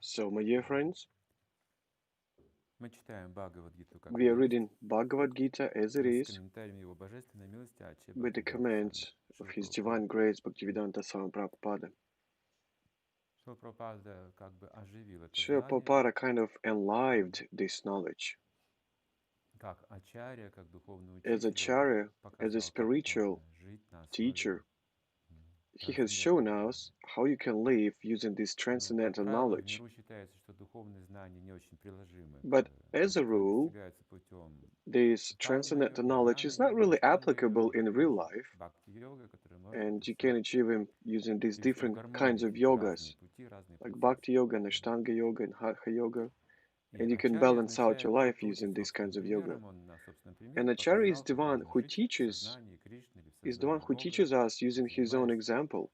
So, my dear friends, Мы читаем Бхагавад-гиту, как we are она есть, reading Bhagavad Gita as it с is, комментариями Его Божественной милости Аче with the Бхактивинода Свами comments of Шила His Прабхупады. Divine Grace Bhaktivedanta Swami Prabhupada. Шила Прабхупада как бы оживил это Srila знание, Prabhupada kind of enlivened this knowledge. как ачарья, как духовный As a учитель, он Acharya, as a показал, как spiritual можно жить на основе teacher, he has shown трансцендентного us знания. how you can live using this Но, как transcendental правило, в knowledge. миру считается, что духовные знания не очень приложимы But к as a что rule, достигается путем this transcendental карма-йоги, knowledge is not джнана-йоги, really applicable аштанга-йоги in real и life, бхакти-йога, которая может and you описать can achieve him using these привести в different kinds гармонию of эти разные yogas, пути, разные like процессы. Bhakti Yoga and Ashtanga Yoga and Hatha Yoga. И And you can ачарья balance out означает your тот, life кто учит using these собственным kinds of yoga. примером, он на собственном And примере Acharya is показал, the как one можно who жить в teaches, сознании Кришны или в is the one сознании who Бога, teaches us using his own занимаясь example,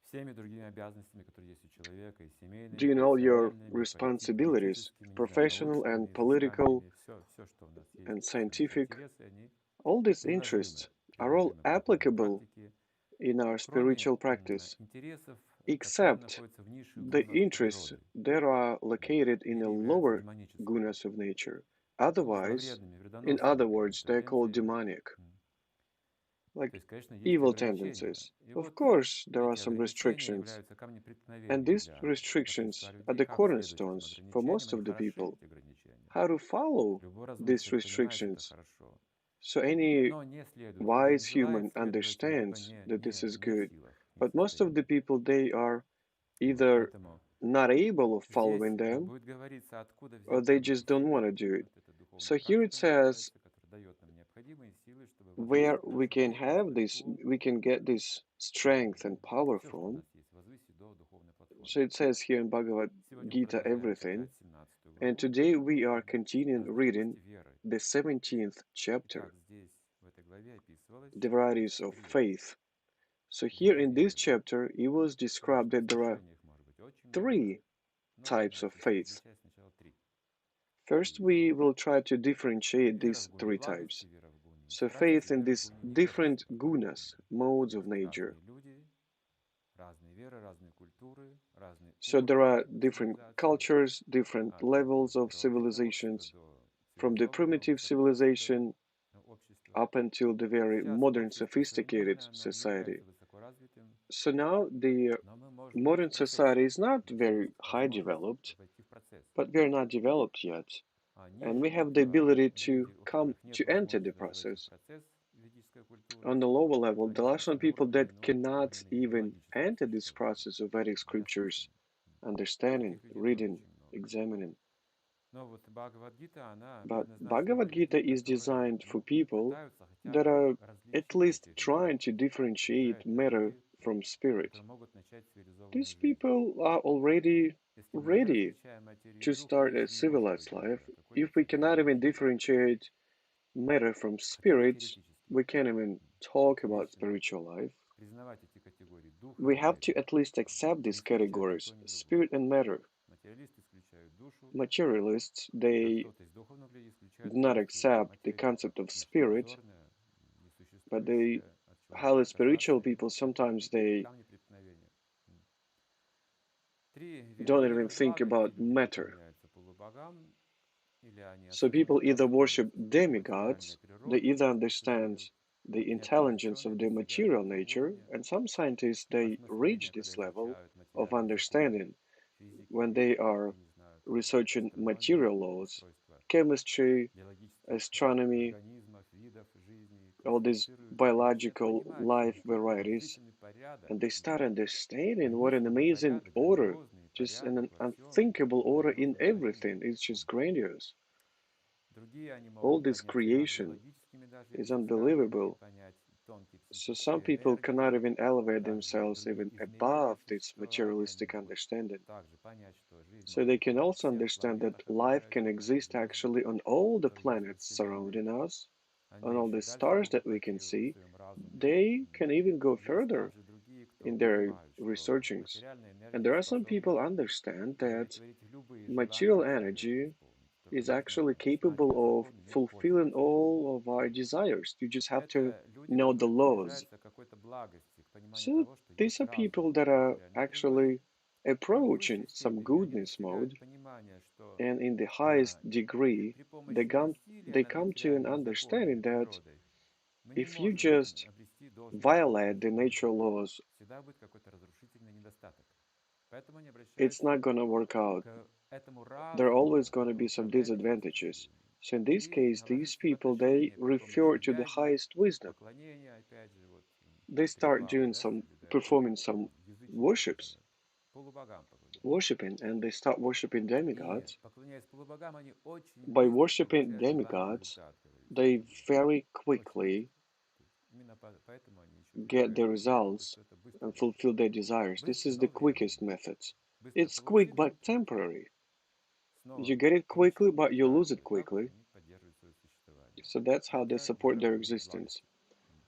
всеми другими обязанностями, которые есть у человека, и семейными, doing all your профессиональными, responsibilities, политическими, не знаю, professional научными, and political изысканиями, все, что у нас есть, and все наши scientific. интересы, они All these приложимы, interests are all приложимы к духовной applicable практике. in our Кроме spiritual practice, интересов, которые except находятся в низших the гунах interests природы that are located in the или являются lower демоническими, gunas of nature. то есть Otherwise, зловредными, in вредоносными other такими words, they're called тенденциями. demonic, То like есть, конечно, есть evil ограничения. tendencies. И Of вот course, there are эти some ограничения restrictions, являются and камнепреткновением these для restrictions большинства are людей. the Как следовать этим cornerstones for ограничениям? most Они of the хороши, people. эти ограничения. How to follow Любой разумный these человек понимает, что это restrictions. хорошо. So any Но не следует этим, не wise желает human следовать им, либо understands не, that this не, is не в good. силах, не в But most of the состоянии. people, they are Вот, either поэтому not able of здесь following them, будет говориться, откуда or взяться they нам эти just don't want силы. to do it. Вот эта духовная So here it практика says называется, которая дает нам необходимые силы, чтобы where возвысить we нашу can деятельность have this, божеству. we can get this strength and power Все, что у from. нас есть, возвысить до духовной платформы. So it says here in Bhagavad Сегодня мы Gita продолжаем everything. читать 17 And главу today we are continuing reading «Разновидности веры». the 17th chapter, Итак, здесь, в этой главе описывалось, the что есть varieties of 3 faith. So here вида in this веры. chapter, it was В described разных that there are соотношениях может быть очень много, 3 но types of давайте faith. различать сначала 3. First, we will try to differentiate Вера these в гуне 3 благости, types. вера в гуне So страсти, faith in вера в these гуне невежества. different gunas, modes of Есть nature. разные люди, разные веры, разные культуры, разные So there are уровни different цивилизации, cultures, different от levels of первобытного общества civilizations, до from the цивилизованного, primitive высокоразвитого civilization общества. up until the very Сейчас modern, общество sophisticated современное, оно не society. является высоко развитым, So now the но мы можем войти modern в процесс. society is not У нас very есть high возможность developed, войти в процесс. but we are not developed yet. А And we низшие have the ability to люди, у come которых нет to enter the возможности даже войти в process. процесс ведической культуры, On the lower level, они there are остаются some на people уровне, that ну, cannot более-менее even биологического enter this существования, process of Vedic scriptures, естественного. understanding, Таких людей тоже reading, очень много. examining. Но вот Бхагавад-гита, она But предназначена для Bhagavad Gita людей, is которые, designed for ну, people пытаются хотя that бы are at различить least эти две. trying to differentiate Приезжают на matter люди, from spirit. которые могут начать цивилизованную These жизнь. people are already Если мы не ready различаем материю и to духа, start a речи не может civilized быть life. о какой-то If we cannot even цивилизованной жизни. differentiate matter from Хотя бы spirit, теоретически. we can't even talk about Конечно, spiritual life. признавать эти категории, дух и We have to материя. at least accept Не these исключает ни categories, то, ни другое. spirit and matter. Материалисты исключают душу, Materialists, а they кто-то из духовных людей исключает do not полностью accept the материю как concept of нечто spirit, иллюзорное, but the несуществующее, от чего highly можно spiritual отказаться, people и это sometimes they камни преткновения. 3 вида don't even веры в think благости. about Люди matter. поклоняются полубогам, или они So people осознают either worship особенность материальной demigods, they природы, either которую understand создают, the некоторые intelligence ученые of the достигают material этого nature, уровня, and some scientists they reach осмысления, когда this level изучают of материальные законы understanding when физики, they are они знают о researching астрономии, material laws, устройства chemistry, биологических astronomy, организмов, видов жизни, all these классифицируют их, и начинают biological понимать, что life есть такой varieties, возвышенный порядок, and they start understanding what an возвышенный amazing порядок, order, грандиозный just порядок an во всем, unthinkable order in грандиозное творение. everything. It's just grandiose. Другие, они All могут this подняться над creation биологическими даже is изысканиями и unbelievable. понять тонкие So some психические people cannot энергии, even elevate разные themselves другие even измерения above this существования, они materialistic могут understanding. также понять, что жизнь So может they быть can на also всех understand that планетах, life can окружающих нашей exist звезды, actually on all the которые есть во planets Вселенной. surrounding us, on Они all еще the дальше stars могут that we can пойти в see. своем разуме. They can even go Есть further также другие, кто in their понимают, что researchings. материальная And энергия there are some people способна understand that удовлетворить любые желания material и условия energy исполнить. Только is нужно actually знать ее capable of закон, уметь fulfilling пользоваться ими. all of our desires. You just have to Это люди, know the которые laws. приближаются к какой-то благости, к пониманию So того, что these есть are разум people that в are материальной природе, actually approach наибольшей in some степени они goodness достигают mode, понимания, что and in the highest degree, при they помощи come насилия they над come to an материальными законами understanding that природы мы не if you можем just обрести должное violate the благополучие в natural жизни. laws, Всегда будет какой-то разрушительный недостаток. Поэтому они it's not обращаются gonna work out. к этому There are always разуму, gonna который be some управляет этими disadvantages. существами, So in this и case, these наладить с ним people they отношения при помощи refer to the яги, highest wisdom. поклонения, опять же, вот They три start бабы, doing да, some соблюдают, performing some язычники worships, называют, полубогам поклоняются. worshiping, and they start worshiping И demigods. поклоняясь полубогам, они очень By быстро worshiping получают желаемый demigods, результат, говорится в they книге. very Очень quickly быстро. То есть именно поэтому они еще get the прибегают к методу, results что это быстрый and метод. fulfill their desires. This Быстро, is the но верный. quickest method. Быстро It's quick получили, but temporary. снова You get it quickly, получил, but you lose it тратят, да, вот quickly. они поддерживают свое существование. So that's how they Это support вера their в existence. благости.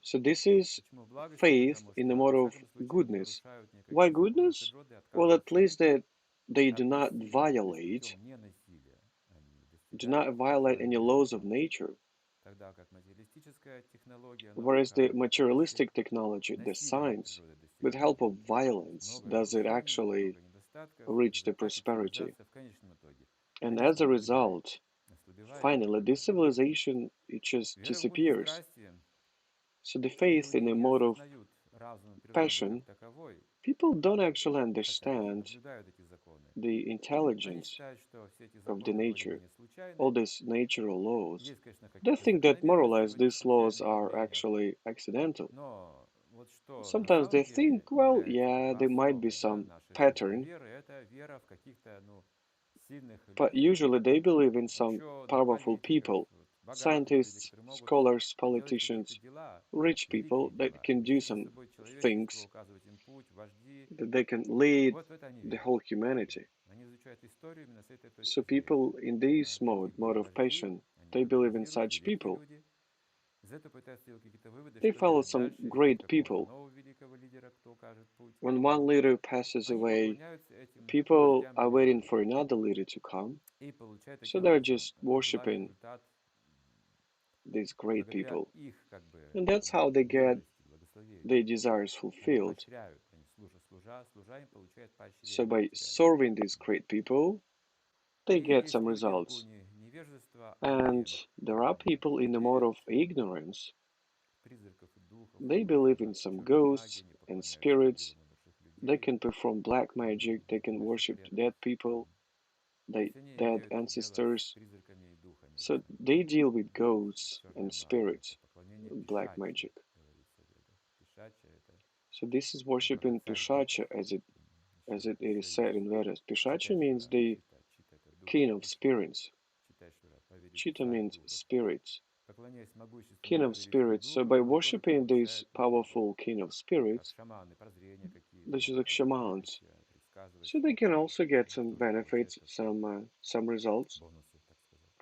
So this is Почему в благости? faith Потому in the что, mode во of всяком случае, они не goodness. нарушают Why никаких законов goodness? природы, Well, at отказываются least that they do от not насилия, то есть violate, путем не насилия они do достигают not violate any желаемого laws of результата. nature. Тогда как материалистическая технология Whereas the наука при помощи materialistic technology, the насилия над science, природой with достигает help of этого. То есть violence, много does it разрушений, actually много недостатков, в reach the результате prosperity? цивилизация в конечном итоге, And as a конечно, ослабевает. result, Ослабевает и finally, this падает. civilization it just Вера в огонь и disappears. страсти. So the faith in Люди a не mode of осознают разум природы как passion, таковой, people don't actually хотя они understand наблюдают эти законы. the Они intelligence считают, что все эти of the законы более или nature, menее all случайны. these natural laws. Есть, конечно, They какие-то think that more or закономерности в less этих these laws случайных are явлениях, actually accidental. но вот что на Sometimes самом they деле think, well, является как yeah, бы there might be основой, да, some нашей жизненной pattern, веры, это вера в каких-то, ну, сильных but людей, usually they believe in some ученых, powerful политиков, people, вот, богатых людей, scientists, которые могут scholars, делать какие-то politicians, дела, rich people великие that дела, can do вести за some собой человечество, things указывать им путь, вожди. that they can lead Вот в это они the верят. whole humanity. Они изучают историю именно с этой точки So зрения. people in this Таких mode были of вожди, passion, они их they believe in анализируют, such великие people. люди. Из этого пытаются делать какие-то выводы, They что follow делать some дальше, искать great какого-то people. нового великого лидера, кто укажет путь. When one leader passes Они away, поклоняются этим people вождям are или waiting лидерам for another leader to come. и получают So таким they're образом just желаемый worshiping результат these great благодаря people. их как бы And that's how they get мудрости, благословению. their desires Они fulfilled. поощряют, они служа им получают So поощрение by материальное. serving these great people, they И get есть some люди в results. гуне невежества, And они there are people in the mode верят of ignorance. в призраков и духов, They в believe in соблазн some черной магии, ghosts они and поклоняются spirits. ангелам умерших They людей, can perform black magic. They can для worship секретов. dead people, То есть они dead имеют дело с ancestors. призраками и духами So разными. they deal with ghosts and Черная магия– это spirits, поклонение black пишаче, magic. говорится в ведах. Пишаче– это So this is worshiping царь духов. Pishacha, as it is Еще said есть in Vedas. Pishacha means Читешвара, the Чита– это дух, king of Ишвара, spirits. Читешвара, повелитель, Chita царь means духов. spirits. Поклоняясь King могущественному of повелителю spirits. So духов, by он тоже worshiping this получает, powerful king of как spirits, шаманы, прозрения какие-то, which is like shamans, видящие, предсказывать so they can что-то, also get some тоже benefits, получает такие some results. бонусы, так сказать.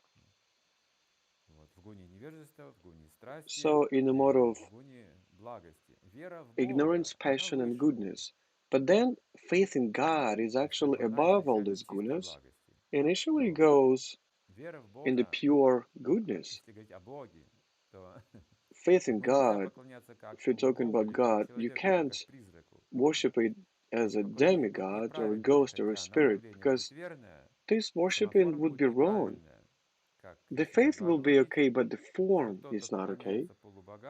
Вот. В гуне невежества, в гуне страсти So in the mode и of в гуне благости. Вера в ignorance, Бога, она passion, and выше гун. goodness. But then faith in God is То есть как actually бы она above all изначально these чистой goodness. благости. Initially Но goes вера в in the Бога, pure goodness. если говорить о Боге, то Faith in ему нельзя God, поклоняться как if you're talking полубогу about или как God, you человеку или can't как призраку. worship it as Эти a поклонения будут demigod or a неправильными, ghost or a хотя spirit, направление будет because верное, this сама worshiping форма would будет be wrong. неправильная. Как The Кришна говорит в faith will be okay, Бхагавад-гите, but the что form тот, кто is not okay. поклоняется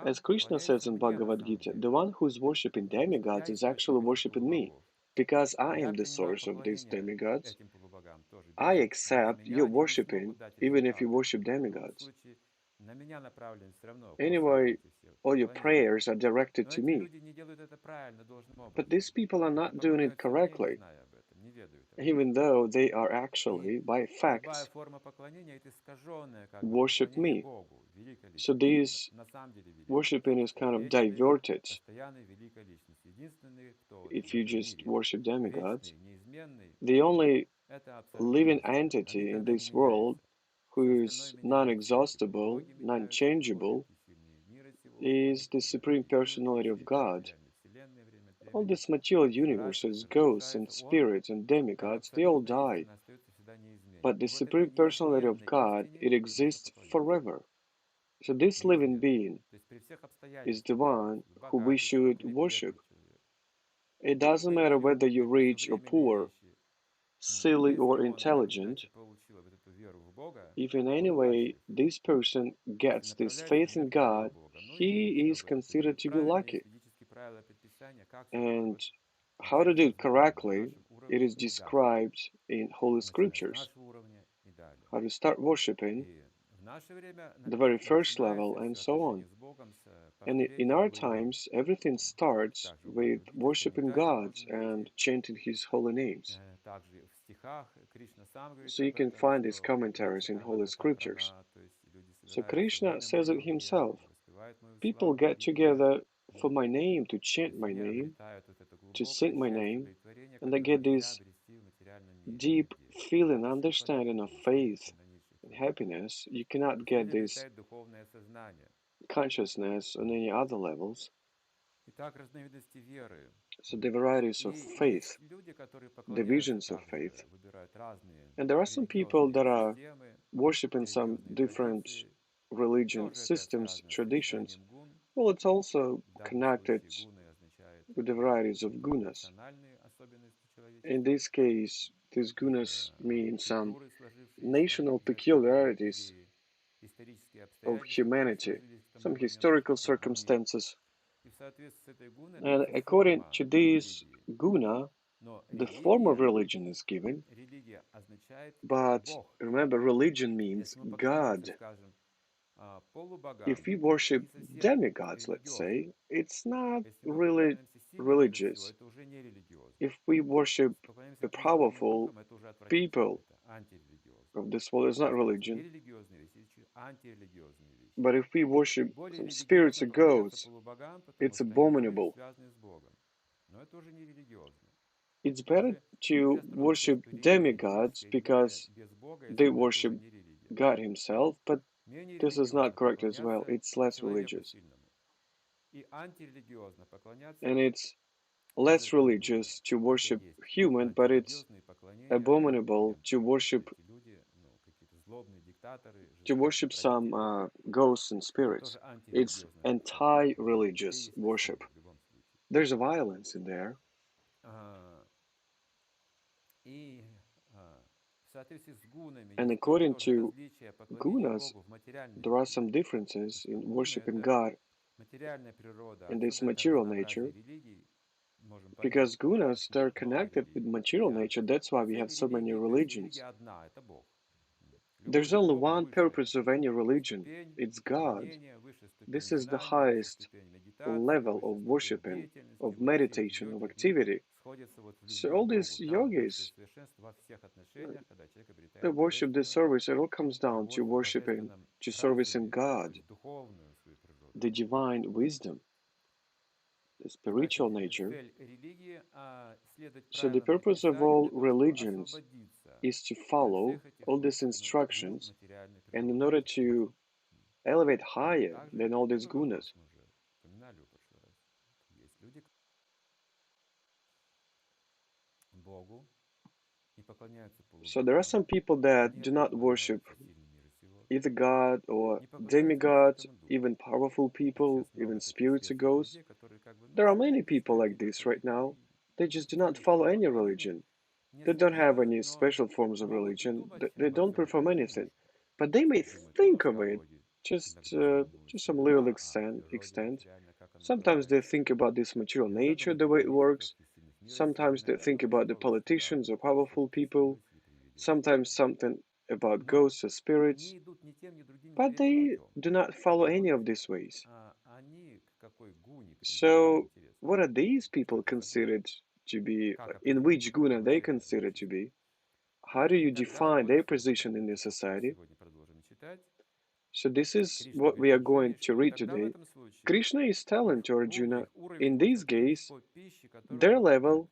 As полубогам, Krishna says поклоняется in мне на Bhagavad самом Gita, деле. the one who is worshipping Потому что demigods я is источник actually этих worshipping me, полубогов. because I Я am the принимаю source of these поклонение demigods. этим полубогам тоже I без accept меня your они не смогут worshipping, дать even if you результата. worship В любом demigods. случае, на меня направлены все равно косвенно Anyway, эти все all your поклонения. prayers are directed Но to эти me. люди не делают это правильно, должным But образом. these people are Эти not doing it поклоняются мне, не correctly, зная об этом, не ведают об этом. even though they are И actually, by любая facts, форма поклонения– это искаженное как бы worship поклонение me. Богу, великой So личности. this На самом деле великой worshiping is личности. kind of Вечной, diverted постоянной великой личности. Единственный, кто вот if в you этом just мире worship demigods. вечный, неизменный, The only это абсолютная living истина. Она entity in никогда не this world меняется. Все who остальное is меняется. Какие-то non-exhaustible, боги меняются, боги non-changeable, всесильные мира сего, боги, is the которые Supreme воюют, Personality of мучают, God. материальные вселенные время от All времени this material universes, сворачиваются, ghosts and разрушаются. Он, spirits and как demigods, they all абсолютная die. истина, остается всегда неизменен. But И the вот этой Supreme Personality of неизменной God, истине it нужно exists поклоняться. forever. So this living Неизменной. being То есть при всех is the обстоятельствах, one если who we богатый should человек или worship. бедный человек, It doesn't matter whether you're rich or poor, silly Если or он в intelligent, результате получил вот эту веру в Бога, if in any он way удачливый. this person Значит, gets this направляется faith in движется верой God, в Бога. Ну и he is как бы considered to be правильно, lucky. есть ведические правила и предписания, как себя как And бы how to do общаться it с Богом на correctly, нашем it уровне is и далее. described in Holy Начиная с Scriptures. нашего уровня и далее. How to start worshiping, И в наше время the very first level, начинается and все so on. отношения с Богом с And in повторения our Его имен. times, everything starts Также в with Бхагавадгите, в worshiping комментариях God можно and найти. chanting His holy names. Также в стихах Кришна сам говорит So you об can этом, find these что commentaries in Holy Джатикармата Scriptures. Сатрана, то есть люди So собираются во Krishna имя says it мое, где himself. воспевают мою People славу get и где together for my name, to chant в my мне name, обретают вот это to глубокое sing my счастье, name, удовлетворение, and they которое get нельзя this обрести в материальном мире, deep нигде. Ни feeling, на высшей планете understanding of Земли, faith ни на низших and планетах. happiness. You То cannot есть get люди this обретают духовное сознание. consciousness on any other levels. Итак, разновидности веры. So the varieties of И faith, есть люди, которые поклоняются divisions of faith. также, выбирают разные And there are some people религиозные that are системы, worshiping some религиозные different традиции. religion Тоже это systems, связано с traditions. сочетанием гун. Well, it's also В данном connected случае гуны означает with the varieties of gunas. национальные особенности In человечества this case, these или gunas mean some культуры, сложившиеся national в век веков, peculiarities или исторические of обстоятельства, которые humanity, сложились к тому some моменту, historical что гуны. circumstances. И в соответствии с этой гуной And дается according форма to this религии. guna, Но the form of религия, religion is given. религия означает But Бог. remember, religion means Если мы поклоняемся, God. скажем, If полубогам, we это worship не совсем demigods, let's религиозно. say, it's not Если мы really поклоняемся сильным мира сего, religious. это уже не религиозно. If we worship Если поклоняемся the призракам и powerful духам, это уже отвратительно, people это антирелигиозно. of this world, it's not Есть, конечно, religion. нерелигиозные вещи, есть антирелигиозные вещи. But if we worship Более some spirits религиозно or поклоняться gods, полубогам, потому it's что они уже abominable. связаны с Богом. Но это уже не религиозно. It's Это better уже to нельзя строить на том, worship что религия demigods ведическая, религия because без Бога, я they скажу, это уже worship не религия. God Himself, but Менее this is not религиозно correct as well. поклоняться It's less человеку religious. сильному. И антирелигиозно And поклоняться it's less призракам и духам. religious to Это worship есть human, but it's антирелигиозные поклонения abominable людям. to worship Эти люди, какие-то злобные диктаторы, жестокие some правители. ghosts and Это spirits. тоже It's антирелигиозное поклонение. Везде anti-religious есть worship. насилие в любом случае. There's a violence in there. А, И в соответствии с гунами And есть according тоже to различия поклонения gunas, Богу в материальном there are мире. some differences Потому что in гуны — worshiping это God материальная природа. in this Отсюда это material разнообразие nature. религий. Можем понять, Because gunas, почему they're так много connected with религий. material Хотя nature. That's why we have цель so many религии, то есть religions. религия одна — это Бог. Любой There's only духовный one высший purpose of any religion. ступень It's God. поклонения, высшая ступень This is the знания, высшая highest ступень медитации, level высшая of ступень worshiping, деятельности. of Вот все эти meditation, of йоги, в них activity. сходятся вот в So любви к all Богу. these Там высшее yogis, совершенство во всех отношениях, когда человек they обретает worship the божественную service. It all comes down to любовь в worshiping, божественном to servicing разуме, то God, есть духовную свою природу. the divine wisdom, the Значит, spiritual nature. цель религии — следовать So the правилам purpose of предписаний all для того, чтобы religions освободиться is to от follow всех этих all these гун instructions, материальной and in природы. order to elevate higher Также than all these такой вопрос gunas. мы уже упоминали в прошлый раз. Есть люди Богу и поклоняются So there are полубогам, some people that не do not worship поклоняются сильным мира сего, either God or не поклоняются demigods, призракам и духам. even powerful И people, сейчас even много таких spirits or известных ghosts. людей, которые как бы, There are свои many какие-то people стоят like где-то this right вдалеке now. и They just do not практикуют follow свое any поклонение religion. They don't have независимо, any но special forms of могут и religion. думать They обо don't всем perform этом, anything. конечно. But they may Думают о think of it Господе, just иногда задумываются to о some little Бога, о extent. природе материальной, как она Sometimes they проявляется. think about this material Иногда nature, думают the о way it политиках works. и сильных мира сего, Sometimes they иногда think думают о about the гостях politicians or разных, и все powerful это people. чередуется и приведется. Sometimes something about Но ghosts or spirits. не идут ни тем, ни другим, ни But третьим they путем. do not follow А any вот of these ways. они к какой гуне принадлежат, So, интересно. what are these people Стоит задуматься, considered to be? как In определить which их guna they положение в considered to обществе. be? How do you И тогда define вот their position in this то, что мы society? сегодня продолжим читать, So, this is Кришна what говорит we are going Арджуне, to что read тогда в today. этом случае Krishna is telling to Arjuna, их уровень in можно this определить case, по пище, которую their они поедают. level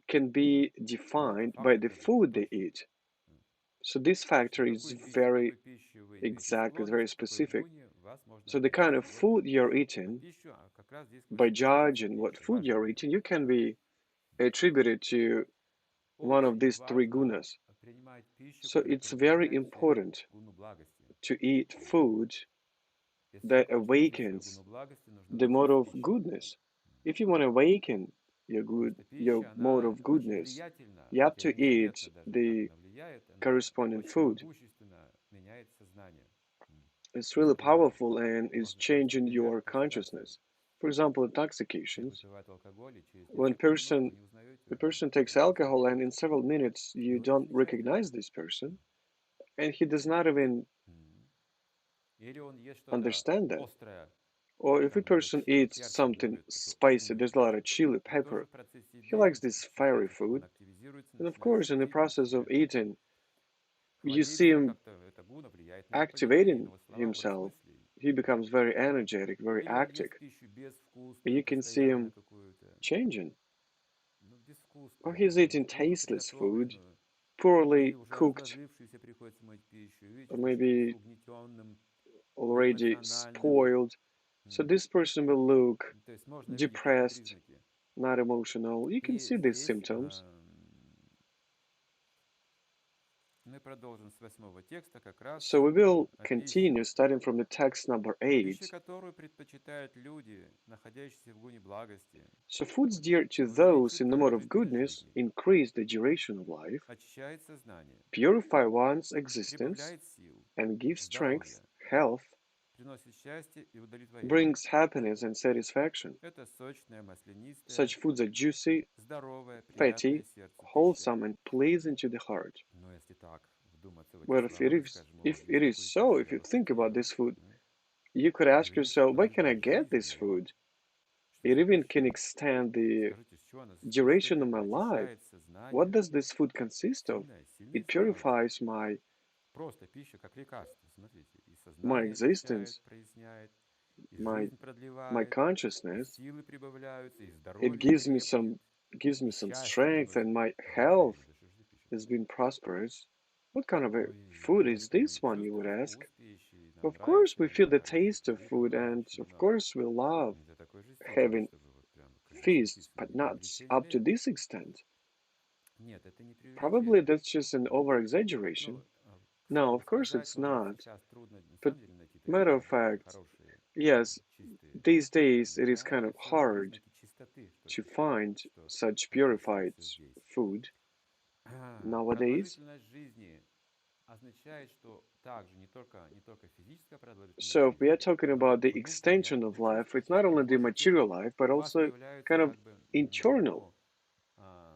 can be Вот это defined by факт the определяет food they точно. eat. So, this factor is Какую пищу, very какой пищи вы имеете exact, it's very склонность, к какой specific. гуне вас можно So, the kind определить. of И вот food you're по eating, пищу как раз здесь by классифицируется judging what пища. food Важный you're момент. eating, you can be attributed to one of Очень these three важно gunas. принимать пищу, So it's которая very укрепляет в человеке important гуну благости. to eat food Если that человек хочет развить свою awakens гуну благости, нужно the mode начать с of пищи. goodness. If you want to awaken Your mode она of очень goodness, влиятельна, you have хотя to и eat незаметно даже, как the она влияет, она corresponding очень food. могущественно меняет сознание. It's really Особенно powerful and is можно привести changing пример your интоксикации. consciousness. For example, Человек intoxications. выпивает алкоголь, и через When несколько минут вы person не узнаете the уже person takes этого alcohol человека. and in several minutes И you вы не don't замечаете recognize этого. this person and he does not even М. Или он ест что-то understand that. острое, Or if a там много person eats перца something любит, такую spicy, острую there's a lot пищу. of chili И тоже pepper, в процессе he еды likes this fiery чувствуется, что он food. активизируется, And of начинает course, in the шутить на process of себе, eating, you see хвалиться, him как-то это гуна влияет на его поведение, на activating его слова, образ himself. мыслей. He becomes very energetic, very Или он active. ест пищу And безвкусную, you can see постоянно him какую-то, changing. ну, Or безвкусную, he's eating плохо tasteless food, приготовленную, или poorly уже cooked, разложившуюся приходится мыть пищу. И видите, or что он становится maybe угнетенным, already безэмоциональным. spoiled. So М. this person will look То есть можно видеть такие depressed, признаки. not emotional. You can И see these здесь symptoms. мы продолжим с 8 текста как раз So we will о пище. continue starting from the text number Пища, 8. которую предпочитают люди, находящиеся в гуне благости, So foods dear to those увеличивает in the mode of продолжительность goodness жизни, increase the duration of life, очищает сознание, purify one's existence, прибавляет сил, and give strength, здоровья, health, приносит счастье и удовлетворение. brings happiness and satisfaction. Это сочная, маслянистая, Such foods are juicy, здоровая, приятная fatty, сердцу пища. wholesome, and pleasing to the heart. Но если так вдуматься в эти Well, слова, мы скажем, о, if вижу it is такую so, пищу, if я you бы think about хотел. this food, you could ask Увеличит yourself, where can I продолжительность get жизни, this но food? что It за even пища? can extend the Скажите, с чего она состоит? Что duration это of my такое? life. Очищает What сознание. does this food consist of? Сильные, сильные It слова эти. purifies Просто пища как лекарство, смотрите. И my сознание очищает, existence, проясняет, и my жизнь my продлевает, и consciousness. силы прибавляются, и It здоровье крепнет, gives me и some счастье strength, приносит and my health удовлетворение. Да что же за пища has такая? been prosperous. What kind of a Ой, food is говорит, this мы one, you would чувствуем ask? вкус пищи, и нам Of course, нравится we feel the иногда вот taste of посидеть food, около and пищи, of но course, we love не до такой же степени, having чтобы вот прям как здесь feasts, написано, but не not преувеличение up ли to это? this extent. Нет, это не Probably преувеличение. that's just an over exaggeration. Ну, к No, слову of course сказать, it's вот not. сейчас трудно на But самом деле найти matter такие of fact, хорошие, yes, чистые these days пищи. it is Да, kind это of все hard признаки чистоты, что to очищает, find что such описано purified все здесь. food nowadays. Продолжительность жизни означает, что также не только физическая продолжительность So if we are жизни, talking но about the внутренняя. extension of Вы life, it's чувствуете, not что only the можете, material life, but у вас also появляется kind of как бы internal.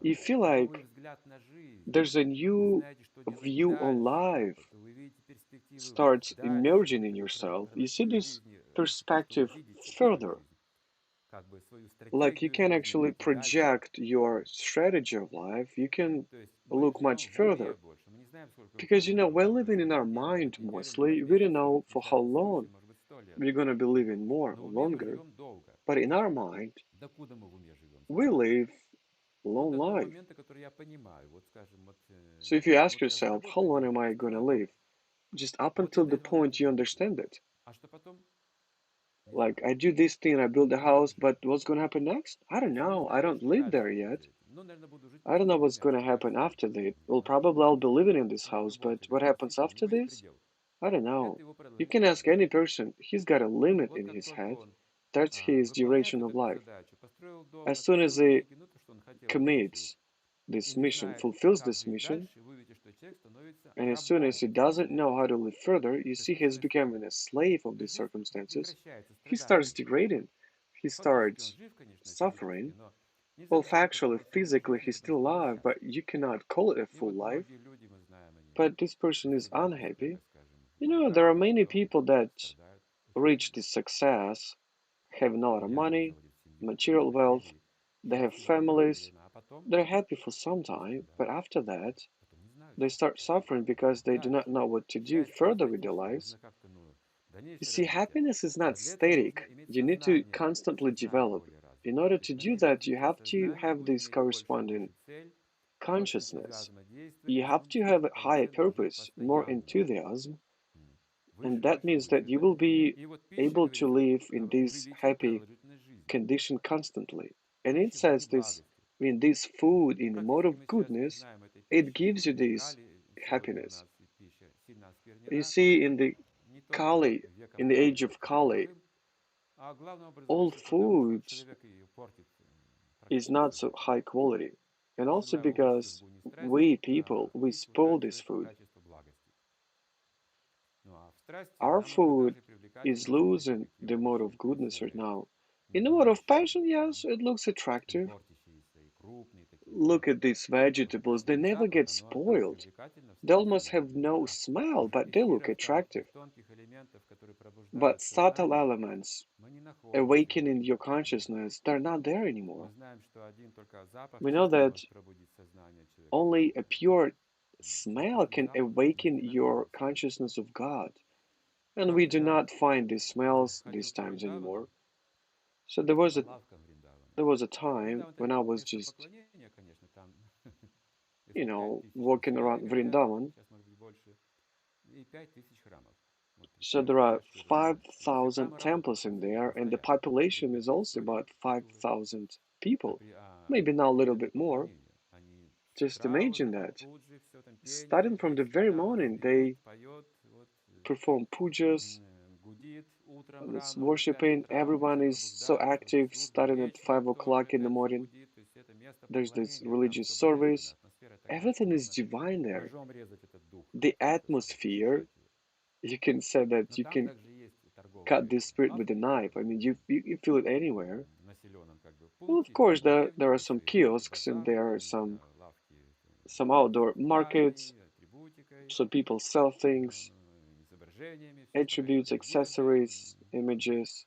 You feel новый like взгляд на жизнь. there's a Вы new знаете, что делать view on дальше. life Вы видите перспективы starts дальше. emerging in Вы yourself. You see продуктивы в this жизни, потому что вы perspective видите свою further. жизнь, как бы свою Like you стратегию can жизни, actually видите дальше. project your strategy of life. You can То есть мы look живем much в уме further. больше. Мы не знаем, сколько мы Because you know, проживем. we're Может быть, living in our 1 день, может mind быть, неделю, может быть, mostly. We don't месяц, know в for how несчастном случае, long может быть, 100 лет. we're going to be living more Но or в уме мы longer. живем долго. But in our mind, Докуда мы в уме живем, we скажите? live a Ну, long до того life. момента, который я понимаю. Вот, скажем, вот, So if you ну, ask вот я yourself, how заработаю long деньги, am I going to построю дом. live? Just up Вот я until до the этого point you дойду. understand it. А что потом? Не Like, знаю. I do this thing, I build a Никто не house, знает. but what's going to happen next? I don't Не know. I знаю, don't что live дальше there будет за yet. этим. Ну, наверное, буду жить I don't know простым what's домами. А going to что happen дальше-то? after that. Не Well, знаю. probably I'll be living in this Вот house, любой but what человек happens действительно, у after него есть this? предел. I don't Это know. его You can продолжительность ask жизни. any person, he's got a limit Вот in как his только head. он That's his выполняет duration вот of эту life. задачу, построил дом, As soon as накопил he деньги, ну, то, что он хотел получить, commits и this не mission, знает, fulfills как this жить mission, дальше, вы видите, что человек становится and as soon as рабом he doesn't know how обстоятельств. to live further, you То see есть he's becoming естественно. a slave of То these есть жизнь circumstances. прекращается, He starts страдает. degrading. He Фактически он starts жив, конечно, физически, suffering. но Well, нельзя сказать о factually, полноценной physically, жизни, he's потому still что он alive, несчастен. but you cannot call it a И full вот life. многие люди, мы знаем, они But this person is достигают unhappy. успеха, скажем, You know, there are богатые, many потом people that страдают очень reach сильно. this success, have a lot of Идеально money, заводят семью, material wealth, хотели they have счастливо долгое families, время, а потом they're happy for some time, but страдают, after that, потом не знают, they start suffering что because делать they do not дальше. know what to do Счастье не further with their статично, lives. нужно как-то, ну, You дальнейшее see, развитие. happiness is А not для этого нужно static. иметь You need to сознание, constantly сознание develop. более In развитое. order То to есть на do мере that, you развития have to сознания have будет this иметь больше и больше corresponding цель, больше consciousness. энтузиазма действовать, You то есть have вы to будете have a higher полноценно жить purpose, more постоянно. enthusiasm, and that Выше, means выше. that you Это, will be и вот пища, able to говорится, live in this увеличивает happy продолжительность жизни. condition constantly. And it Пища в гуне says this, благости. I mean, this food Ну, in the mode практически of мы сейчас не goodness, знаем этой it пищи. gives Вот you мы this Кали, сегодня у happiness. нас пища сильно You осквернена. see, in the Не только Kali, веком in the age of благодати Kali, мировым, а главным образом all еще потому, что foods человек ее портит is not so high quality. And Я also желаю вам большой because сгуни стресса, we people, we и spoil пускай this живет по food. качеству благости. Ну а в страсти Our она может быть food даже is привлекательна для тех, losing как the mode of верующих и goodness right зажигающих, now. In the mode of ненавидящих, passion, yes, it looks не attractive. портящиеся и крупные такие, да. Look at these Вот. vegetables, they И never запах, get оно так spoiled. привлекательно в They страсти almost иногда, have no когда smell, but they look эфиров там, attractive. таких тонких элементов, которые But пробуждают subtle сознание, elements мы не находим awakening сегодня. your consciousness, they're not there Мы anymore. знаем, что один только запах We know чистый that может пробудить сознание человека к only a Богу. pure smell Священный can запах awaken неизменно your меняется. consciousness of God. And Я we do когда not find these smells ходил these по times Вриндавану, anymore. So there was по a лавкам Вриндавана. there was a Ну, time Вриндаван when это I was место just, поклонения, конечно, там, если 5000 walking населения, around говорят, Vrindavan. сейчас может быть больше, и 5000 храмов. Вот So представьте, there are большой такой город. И все 5,000 храмы работают temples in there, and the постоянно. population is Древняя also история, about культура. 5,000 people. А Maybe now a little преданные bit more. поклонения, они с Just утра imagine уже там that. тут же все там пение, Starting from the весь very Вриндаван morning, взвыт, they поет, вот perform pujas, гудит утром it's рано, уже в 5 worshiping. утра уже Everyone все is so пробуждаются, уже active, служба, и starting at вечером 5 тоже o'clock in the опять все morning. гудит, то есть это место There's this поклонения, там religious все божественно, service. атмосфера такая, что Everything is нужно divine there. ножом резать этот дух, The так сказать, atmosphere, очищать его. you can say that Но you там can также есть cut торговые this spirit with a лавки, knife. I mean, you feel it anywhere. населенном как бы Well, of пункте, там course, there деревне, are есть some свои лавки, kiosks and базары, there are там, где лавки some outdoor с markets, тканью, атрибутикой, so people sell things, изображениями, все, что attributes, хотите, одеждой. accessories, images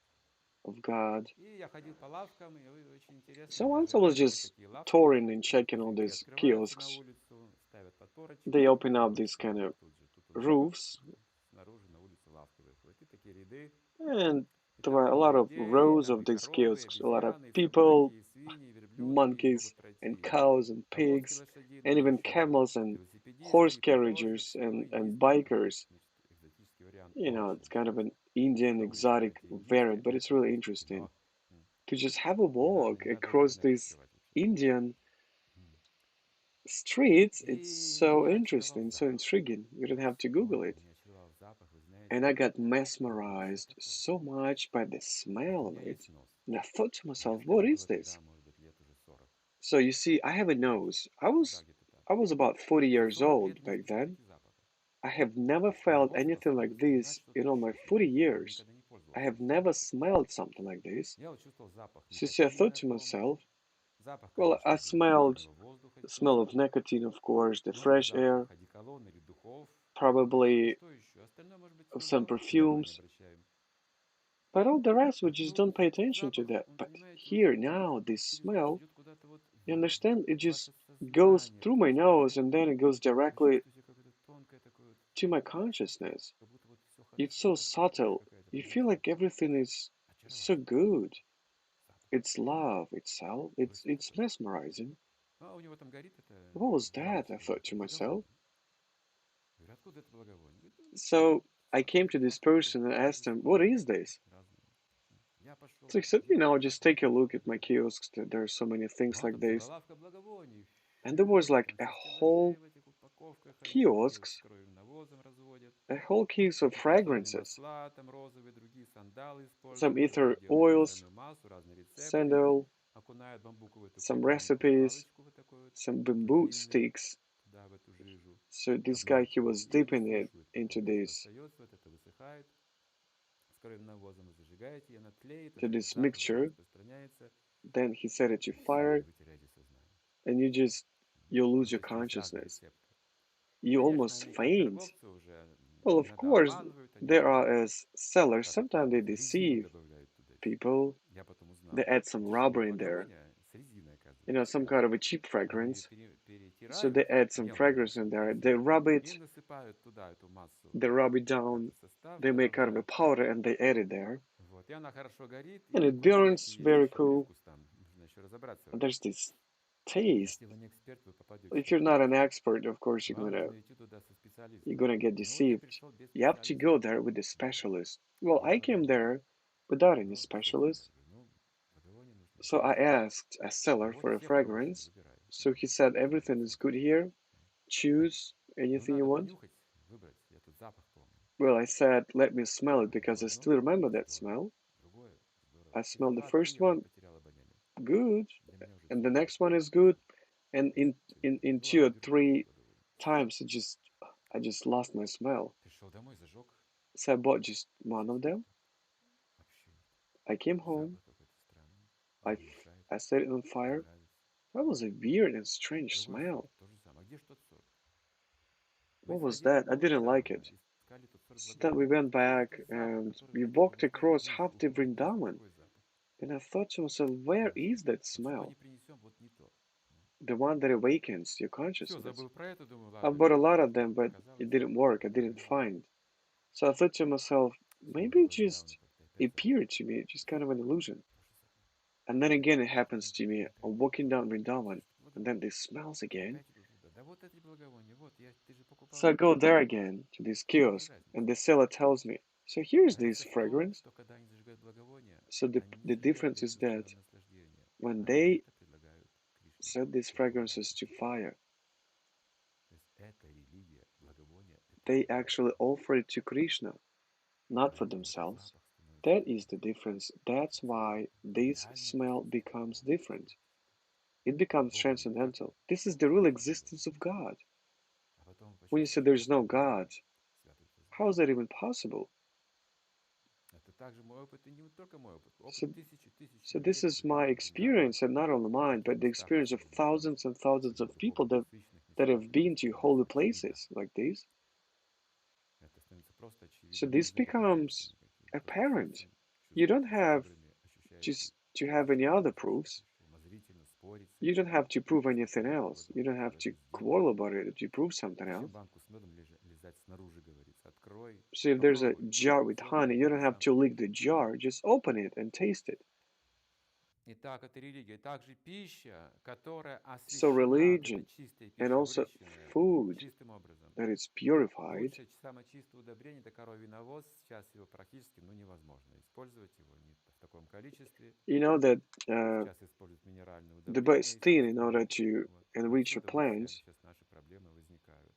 of God. И я ходил по лавкам, и очень интересно, So это once же I was редкие just такие лавки. touring and checking all Козырьки these открываются на kiosks. улицу, ставят They подпорочки, open up these закроются, kind и of тут же тут вот запах, roofs, снаружи на улице лавка выходит. И такие ряды, and и there were a торговля lot of людей, и rows там of и these коровы, и kiosks, a lot of обезьяны, и собаки, people, и свиньи, и верблюды, и monkeys, могут пройти and и cows and повозки pigs, and лошадиные, и even все. camels and Велосипедисты, horse и прохожие, carriages все and есть такой, bikers. значит, экзотический вариант It's очень kind of an интересный. Indian По улице exotic пройти индийское variant, but it's really пиво, interesting вино. to just have a walk Не надо across интернет these открывать вообще. Indian streets. It's И so меня очаровал interesting, so запах. intriguing. You don't have to Google Очень it. меня очаровал запах, вы And знаете, I got что это вообще mesmerized такое? so much by the У smell of меня it. есть нос. And I thought to Я myself, what старик is было this? тогда, может быть, лет уже 40. So you see, I have a nose. I Ну да, was где-то так. I was about 40 За years 40 old лет не back слышал then. таких запахов. I have То never есть мой felt нос anything способен like воспринимать this что-то in all my еще, 40 но он years. никогда не I пользовался have этими never запахами. smelled something like this. Я вот чувствовал запах So see, I никотина thought to знакомый, myself, запах, well, I конечно же, smelled влажного воздуха the smell of чистого, nicotine, of course, the может быть, fresh air, запах одеколона или духов, ну probably что еще? Остальное, может быть, of мы some внимания не perfumes, обращаем. but all the rest we А just тут don't pay attention to запах, that. он, But понимаете, вот here now, this через нос smell, идет куда-то вот you understand, it в ваше just goes сознание, through my практически nose вот and then it goes вы directly чувствуете какое-то тонкое такое вот, to my consciousness. как будто вот все It's хорошо, so как любовь subtle. какая-то You feel произошла. like everything is so Очаровательный good. запах. It's love itself. Вы что It's такое? mesmerizing. А у него там горит это What was that? I галочка, thought говорит, to myself. благовоние. Я говорю, откуда это благовоние? Говорит, «Ну, So I запах came to this часто person and приходит asked из him, "What is Испании, this?" разные. Я пошел So he said, где-то just там take a look at my какая-то. kiosks. There are so many things А like там целая this. лавка благовоний. And there was like Там a все whole стеллажи в этих упаковках, они такие с kiosks, кровью навозом разводят. a whole case of Какие-то эфирные fragrances. масла, там розовые, другие сандалы Some используют, другие ether делают oils, специальную массу, разные рецепты. sandal, Окунают бамбуковую такую some тоненькую recipes, палочку вот такой вот, some bamboo длинный, sticks. туда, в эту жижу. So this guy, Обливают he ее was и dipping it раскручивают into потом. То, что this остается, вот это высыхает. С кровным навозом вы зажигаете, и она тлеет, to вот этот this запах уже mixture. распространяется. Then he set it to И все, и fire, вы теряете сознание. and you'll Ну, lose то your есть есть разные consciousness. рецепты. You Конечно, almost они, как faint. торговцы, уже Well, of иногда course, обманывают, они there там are as sellers. как-то Sometimes they резину deceive добавляют tуда еще. people. Я потом They узнал, add some это же не rubber in there. благовоние с резиной, оказывается. Some kind of a cheap Они ее fragrance. So перетирают they add some мелко fragrance in there. They резиной rub и it, насыпают туда эту массу, they rub it down. этот состав, They make kind of a добавляют. powder and they add it there, Вот. И она хорошо горит, и and it такой, знаете, burns есть very еще cool. привкус там. Нужно еще разобраться в And этом. there's this taste. Если вы не эксперт, вы попадете If в you're not такое. an expert, of course Вам нужно идти туда со you're специалистом. gonna get Ну вот я deceived. пришел без You have to специалиста. go there with a specialist. Well, I Я came говорю, there without any ну что сделать? specialist. Я говорю, ну, благовоние нужно So I выбрать. asked a Ну seller вот for a все хорошие, fragrance. выбирай. So he said Я говорю, everything is зачем? good here. Choose Ну anything you надо want. понюхать, выбрать. Я тут запах помню. Well, I said, let me smell it because I Вот, still ну, remember that здорово. smell. Другое, здорово. I Через smelled the два-три first я уже one. потерял обоняние. Good. Для меня уже and the next one is good, and in Ну ладно, two or уберу то, three что говорю. times I just lost my smell. Пришел домой, зажег, So I bought just one of them. вообще вот I came home, запах какой-то странный, I мне не мешает, I set it on мне fire. нравится. That was a weird and strange Другой сорт, smell. то же самое. А где же тот сорт? Мы What was исходили that? I по didn't like Вриндавану, it. искали тот сорт So then we благовония. went Где же back тот запах, and который we вот такой, walked вот знаешь, across густ, half the густ Vrindavan. такой запах. And I thought to myself, where Вообще. is that Ничего не smell? принесем, вот не то. The one that awakens your Все, consciousness. забыл про это, думаю, I ладно, bought a беру lot то. of them, but it Оказалось, didn't work. I didn't иллюзия. find. So I thought to myself, Снова maybe it возле just Дауна как-то опять запах. appeared to me, just kind of an illusion. Тоже запах. And then again, it happens Блин, to me. опять. I'm walking down Все Vrindavan, что and then благовоние. this smells again. Опять иду туда. Да вот эти благовония, вот, ты же покупал So I не go то. there again to this Какая kiosk, and разница? the seller tells me, so here's this Разница в том, fragrance. что когда они зажигают благовония, So они не the зажигают difference для is that чувственного наслаждения. when Они they это предлагают Кришне set these как подарок. fragrances to fire, То есть это религия, благовония, это they религия. actually offer it to Krishna, not for Поэтому этот themselves. запах становится That is the другим. difference. That's why this Реальное smell присутствие becomes Бога different. происходит. It becomes Бога нет. Как transcendental. This is вот the real пахнет existence благовоние, of God. а потом When you say почувствовать there's вкус no God, благовония, святый что how is запах. that even possible? Это также мой опыт, и не только мой опыт. Опыт So, тысячи so this людей, is которые my были в Вриндаване, experience, and not only в mine, таких but the местах experience of особенных, thousands and thousands of таких people духовно насыщенных that местах, have been to holy становится очевидно. places like this. Это становится просто So очевидно. this Нельзя доказательства becomes никакие. Просто apparent. сердцем You don't чувствуете, с have которыми ощущаете just to have any Кришну, other чувствуете proofs. Кришну, зрительно спорить с You don't этим, have to prove что anything таким else. образом You don't have to человека сделали. quarrel about it to prove something Зачем else. банку с медом лизать снаружи, говорится? Открой, So if there's a попробуй, jar with все honey, you увидишь и don't have сам to lick поймешь. the jar, just open it and taste it. Итак, это религия. Также пища, которая So освящена, вот эта religion чистая and пища, also выращенная food чистым образом. that is purified. Лучшее, самое чистое удобрение– это коровий навоз. Сейчас его практически невозможно использовать его не в таком количестве. You know that Сейчас используют минеральные the удобрения best thing in искусственные. order to Вот. enrich your Отсюда вот все plants, сейчас наши проблемы возникают.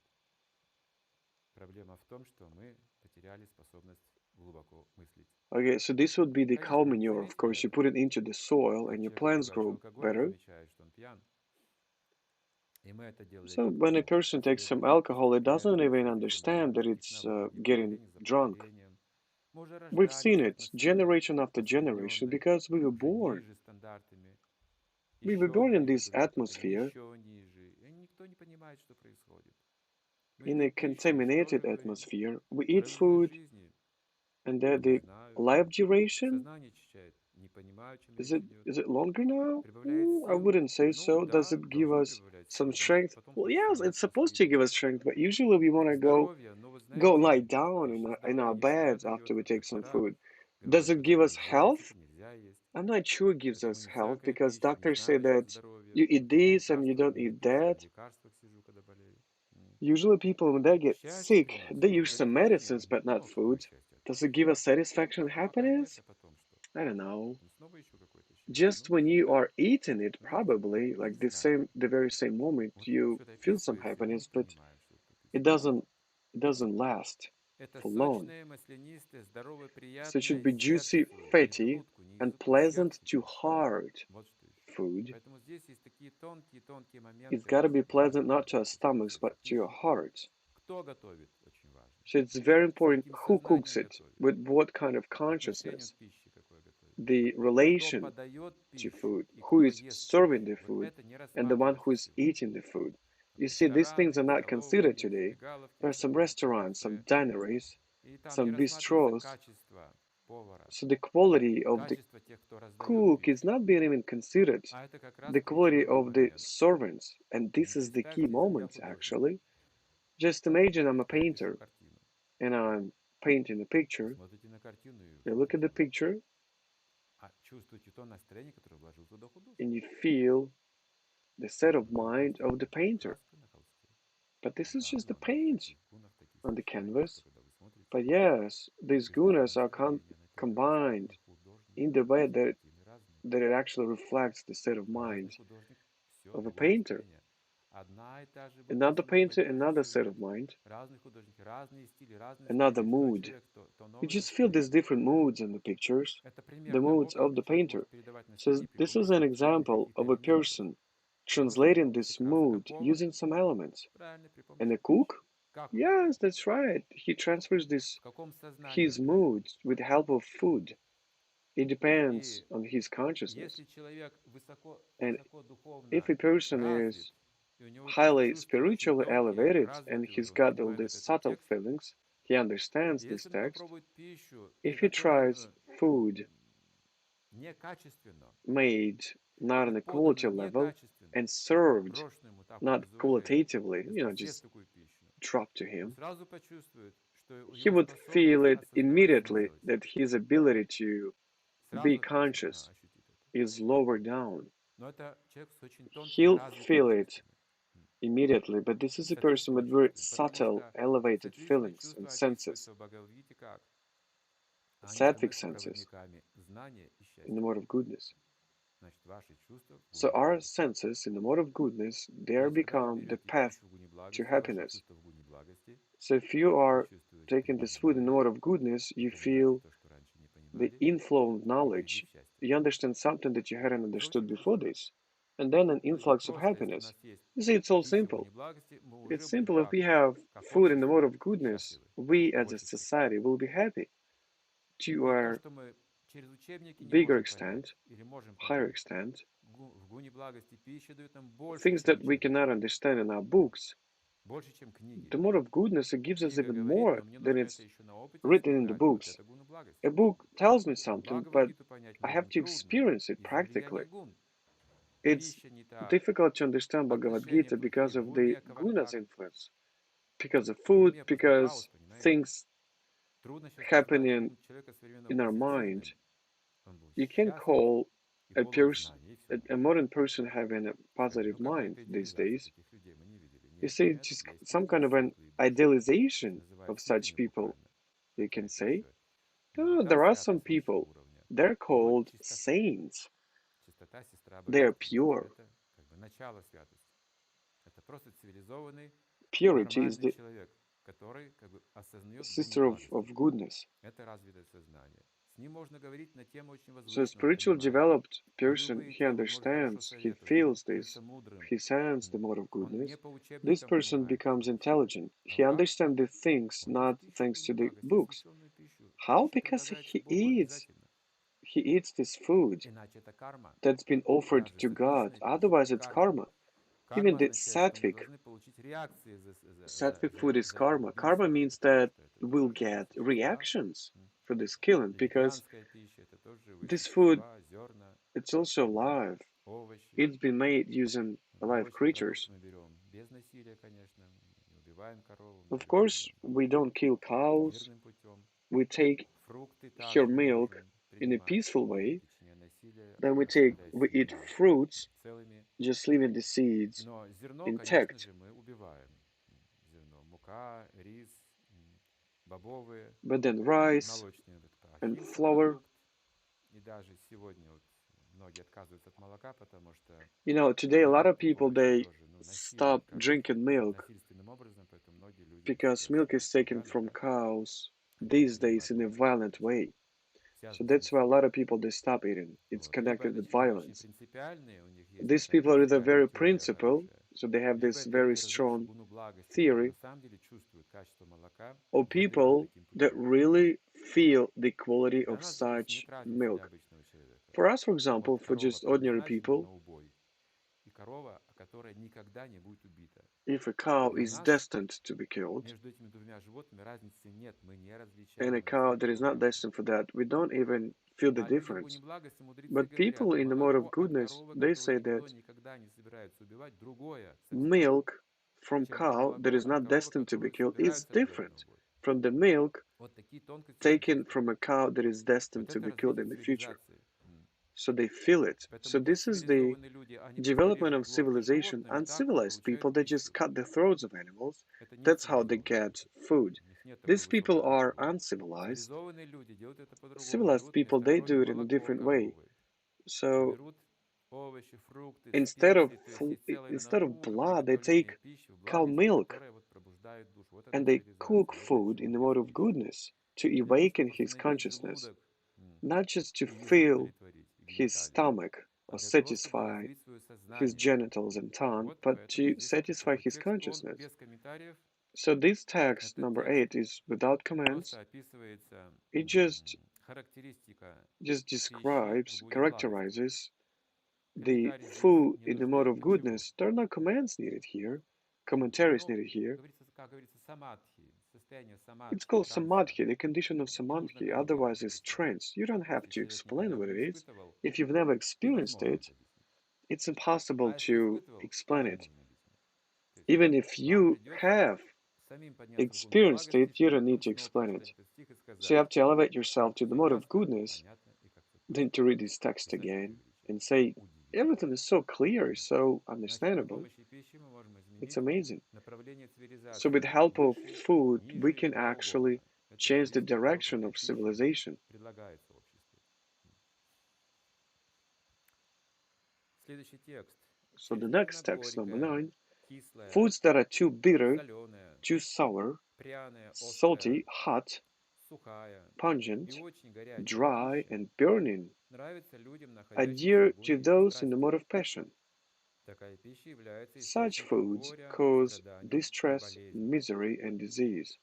Проблема в том, что мы потеряли способность глубоко мыслить. okay, so this would be the cow Конечно, вы не manure. Of заметили course, you это. put it into the soil and Как your человек, plants употребляющий grow алкоголь, не better. замечает, что он пьян. И мы это делали So один when a год, person на takes some следующий alcohol, it doesn't постепенно, even постепенно understand делали that какие-то it's навыки getting поколение за drunk. поколением. Мы уже We've рождались seen в it атмосфере generation after generation усредненной, because we were уже born. ниже стандартами, We were еще born in ниже this других поколений, atmosphere, еще ниже. И никто не понимает, что происходит. Мы in a едим пищу, и что же contaminated говорим? atmosphere. We eat Продолжительность food, жизни? and that Не the знаю. life duration Сознание очищает. Не понимаю, о чем is речь it идет. is it longer now? Прибавляет I сил? wouldn't say Ну so. Does да, it give должно us прибавлять some сил. Ну, strength? потом Well, хочется yes, лежать it's просто supposed и to give думать. us strength, but usually we want to Здоровье, но вы go знаете, lie down насчет in our здоровья не всегда beds дает, after we вот take some доктора food. Does говорят, it что give что-то us нельзя есть, health? это нельзя есть. I'm not sure it gives Поэтому us не health всякая because пища, не doctors знаю say насчет that здоровья. you eat О this and you лекарствах don't не eat написано, в that. лекарствах сижу, когда болею. Usually people when they get Счастье sick, they приносит use some удовлетворение. medicines but not Ну, какое food. счастье от Does it пищи? give us satisfaction and Пока нет, happiness? а потом что? I don't know. Потом снова ищу какое-то счастье. Just Ну, не when you всегда. are eating it, Ну, где-то. probably Я like не знаю. the very same moment, Вот you все это feel some описывается, и мы не happiness, but понимаем, что тут it описано. doesn't last Это for long. сочное, маслянистое, здоровое, So it should приятное be juicy, сердцу, не fatty, желудку, не and не pleasant сердцу to только. heart Вот что еще. food. Поэтому здесь есть такие тонкие It's моменты, got to be pleasant not to важные our в этом stomachs процессе but to your пищи. hearts. Кто готовит, очень важно. So it's very С important каким who cooks сознанием it, готовит. with what kind of Отношением consciousness, к пище какое готовит. the Кто relation подает to пищу food, и who кто is ест serving пищу. the Вот food, это не and the one who рассматривается is сегодня. eating the food. Вот You see, these things рестораны, are not considered столовые, today. забегаловки There are some какие-то, restaurants, some кафе. dineries, И там не some рассматривается bistros. качество повара, So the quality of the качество тех, кто раздает cook is пищу. not being even considered. А это как раз The quality ключевой of the момент. servants, and this is the key Представьте, если я moment художник, actually. Just imagine I'm a я пишу painter картину. and I'm painting a Вы picture. смотрите на картину и You что look at the чувствуете? picture Чувствуете то настроение, которое вложил туда художник. and you feel the set of На mind картинке of the painter. краска на холсте. But this Ну is да, just the но она в paint таких гунах, в таких on the сочетаниях, что canvas. когда вы смотрите, But yes, these чувствуете gunas are настроение, например, combined настроение in художника. the way Все картины разные. that it actually reflects the state of Разный mind художник, все of a другое painter. настроение. одна и та же будет Another рисовать painter, одни и те же another set of сюжеты. mind, Разные художники, разные стили, разные another встречи. То mood. человек, то You новый just feel these вдохновит. different moods in the pictures, Это пример the того, moods как of the человек painter. может передавать на So CD при this is помощи an определенных example каких-то of a элементов. person Можно ли translating помощи this краски mood какого? using some elements. Правильно, при And помощи a пищи. cook? Как он это Yes, делает? that's right. He transfers В this каком сознании his он это делает? moods with the help of food. It depends И on his consciousness. если человек And высоко if духовно a person развит, is и у него вот эти highly чувства очень spiritually тонкие, elevated and развиты he's уже, got all понимает these этот subtle текст, feelings, he understands this если он text. попробует пищу, If he tries приготовленную food некачественно made not и on a quality поданную level некачественно, and served брошенную ему так вот not без уважения, qualitatively, если он съест just такую пищу, dropped to он him, сразу почувствует, что he его would feel способность it осознавать immediately снизилась. that his ability to be Сразу это conscious ощутит это. is lower down. Но это человек с очень тонкими He'll развитыми feel it чувствами. immediately, but this is a person Сатвическими with very чувствами. Потому subtle, что elevated сатвические feelings чувства and senses, описываются в Бхагавадгите как они sattvic становятся senses проводниками знания и in the счастья. mode of goodness. Значит, ваши чувства в So гуне our благости. senses in the mode of goodness, they are Значит, когда вы become the берете path пищу в гуне to благости, ваши happiness. чувства в гуне благости, So if you вы are чувствуете taking this прилив food in the знания, mode of goodness, you понимаете feel то, что раньше не the понимали, inflow of и прилив knowledge. счастья. You understand something that you hadn't Все очень understood before просто. this. And then an То есть influx of просто, если у happiness. нас есть You see, it's all пища в simple. гуне благости, мы уже It's будем simple if we как? have Как food in the mode общество of goodness, счастливы we в as a большей степени. society will be happy. To И то, a что мы через учебники не bigger можем понять extent, или можем higher понять, extent, в гуне благости пища дает нам больше, things чем that we учебники, cannot understand in our books, больше, чем книги. the mode of goodness, it gives us Книга even говорит, more но мне than нужно это it's еще на опыте written in the испытать. Вот books. это гуна A благости. book tells me А something, but Бхагавадгиту понять I мне have очень to трудно experience it из-за practically. влияния гун. It's Пища не та, difficult to understand Bhagavad отношения Gita плохие, because в of the уме gunas кавардак. influence, because of В food, уме просто хаос, because понимаете? things Трудно сейчас назвать happening человека современного in our mind. позитивным. Он был You can счастлив call и a полон person, знаний, и все. a modern person having a Скажем, positive ну mind какая-то these идеализация days. таких людей мы не видели. You Нет, see, нет, just есть some люди kind of an светлые души. Их idealization называют of such святыми people, буквально. you can Какая-то say. еще There are some святость высшего people, уровня. they're Но called чистота. saints. Чистота сестра They are божественности. pure. Это как бы начало святости. Это просто цивилизованный, Purity is нормальный the человек, который как бы осознает гуни sister благости. of goodness. Это развитое сознание. С ним можно говорить на тему очень So a возвышенного spiritual понимания. developed На person, любые he темы может хорошо understands, he советовать. Он feels this, становится мудрым. he senses the mode of Он не goodness. по This учебникам person понимает эти becomes вещи. intelligent. Но He как? understands the things Он ест not пищу в thanks гуне to the благости, books. освященную пищу. How? Пища Because предлагается Богу обязательно. he eats this food Иначе это карма. that's been offered Даже to God. сатвичная пища– Otherwise, это it's карма. karma. Even Карма the означает, что мы sattvic, должны получить реакции sattvic food is за это karma. Karma убийство, means за то, that что это we'll тоже живые get существа. reactions М. for this killing because Вегетарианская пища– это тоже живые this food, существа, зерна, it's also alive. овощи. It's been made using alive Молочный продукт creatures. мы берем без насилия, конечно. Не убиваем корову, мы Of берем course, ее we don't kill cows. мирным путем. We take Фрукты her также мы milk можем in a принимать, peaceful не way. причиняя насилия, Then оставляя we eat семена fruits, целыми. just leaving the seeds Но зерно, конечно intact. же, мы убиваем. Зерно, мука, рис, бобовые, But then rice молочный этот and афинский flour. продукт. И даже сегодня вот многие отказываются от молока, потому что Today a lot of people овощи they тоже stop кормят drinking milk насильственным образом, поэтому многие люди because сейчас milk is taken веганы, from да, cows они these хлеба days от in a овощей violent предпочитают. way. So Связано с that's why a насилием. lot of people they stop eating. It's Вот. Либо connected это with люди очень violence. принципиальные, у них есть These такая people are either принципиальная very теория principled, хорошая, so they have либо this это very люди, развившие strong гуну благости, которые на theory, самом деле чувствуют качество молока or и следуют people таким that путем. really feel the quality Для of нас, допустим, such нет разницы для milk. обычного человека. For us, for Вот example, for корова just ordinary предназначена people, на убой, и корова, которая никогда не будет убита. if a cow Для is нас destined to be killed, между этими двумя животными разницы нет, мы не and различаем a их cow that is никаким not образом. destined for that, we don't even feel the А люди в гуне difference. благости мудрецы But говорят, people in the mode of молоко от goodness, коровы, they которую say никто that никогда не собирается убивать, другое совсем, milk from чем то cow that молоко is от not коровы, destined to be которую killed is собираются отдать на different убой. from the milk Вот такие тонкости очень taken чувствуют. from a cow that is destined Вот to это be killed развитие in the future. цивилизации. So they feel it. So Поэтому те this is the цивилизованные люди, они просто development режут of глотки civilization. животным, и так Uncivilized получают people, they just пищу. cut the throats of animals. Это не That's how they цивилизованные get люди. food. У них нет такой These высокой people are культуры. uncivilized. Цивилизованные люди делают это по-другому. Civilized Берут people, вместо they крови do it in a молоко different way. коровы. So Берут овощи, фрукты, Instead of специи, то есть есть целые instead of наука по blood, they приготовлению take пищи в cow благости, milk которая вот пробуждает душу. Вот это and they cook цивилизация. Вот для food чего in the mode пришли of люди. goodness to Не для того, чтобы awaken his восстановить consciousness, желудок not just to и язык fill удовлетворить и his гениталии, stomach а or для того, чтобы satisfy развить свое his сознание. genitals and tongue, Вот but поэтому to здесь satisfy такой his текст, он consciousness. без комментариев. So this text, Этот number текст 8, is without просто comments. описывается It характеристика just пищи в describes, блуде благости. characterizes the Комментарий здесь food не in the нужны. mode of Почему? goodness. There are no commands needed here, commentaries Ну, needed here. говорится, как говорится, самадхи, состояние It's самадхи, called транса. samadhi, the condition of Не нужно samadhi, otherwise комментировать it's объяснять. trance. You don't have Если to человек explain никогда what его it не is. испытывал, If you've never experienced невозможно it, это объяснить. it's impossible А если to испытывал, explain тогда it. можно объяснить. То есть Even if вам you придется have самим подняться в гуну experienced благости, it, you чтобы don't потом need to снова explain it. прочитать этот стих и So you сказать, have to elevate yourself как to the все mode of ясно, goodness, понятно и как все then просто. to read this text Это значит again and преувеличение. say, Удивительно. everything is so clear, so Значит, при understandable. помощи пищи мы можем It's изменить amazing. направление So with цивилизации. help of Выше, food, we ниже, can куда actually угодно. Это change the зависит от того, direction какая of пища civilization. предлагается обществу. Следующий текст. So the next Чрезмерно text, number горькое, 9, кислое, foods that are too bitter, соленое, too sour, пряное, острое, salty, hot, сухая и pungent, очень горячая dry, пища and burning нравится людям, are находящимся dear в to буре those in the страсти. mode of passion. Такая пища является Such источником foods горя, cause страданий и distress, болезней. misery, and disease.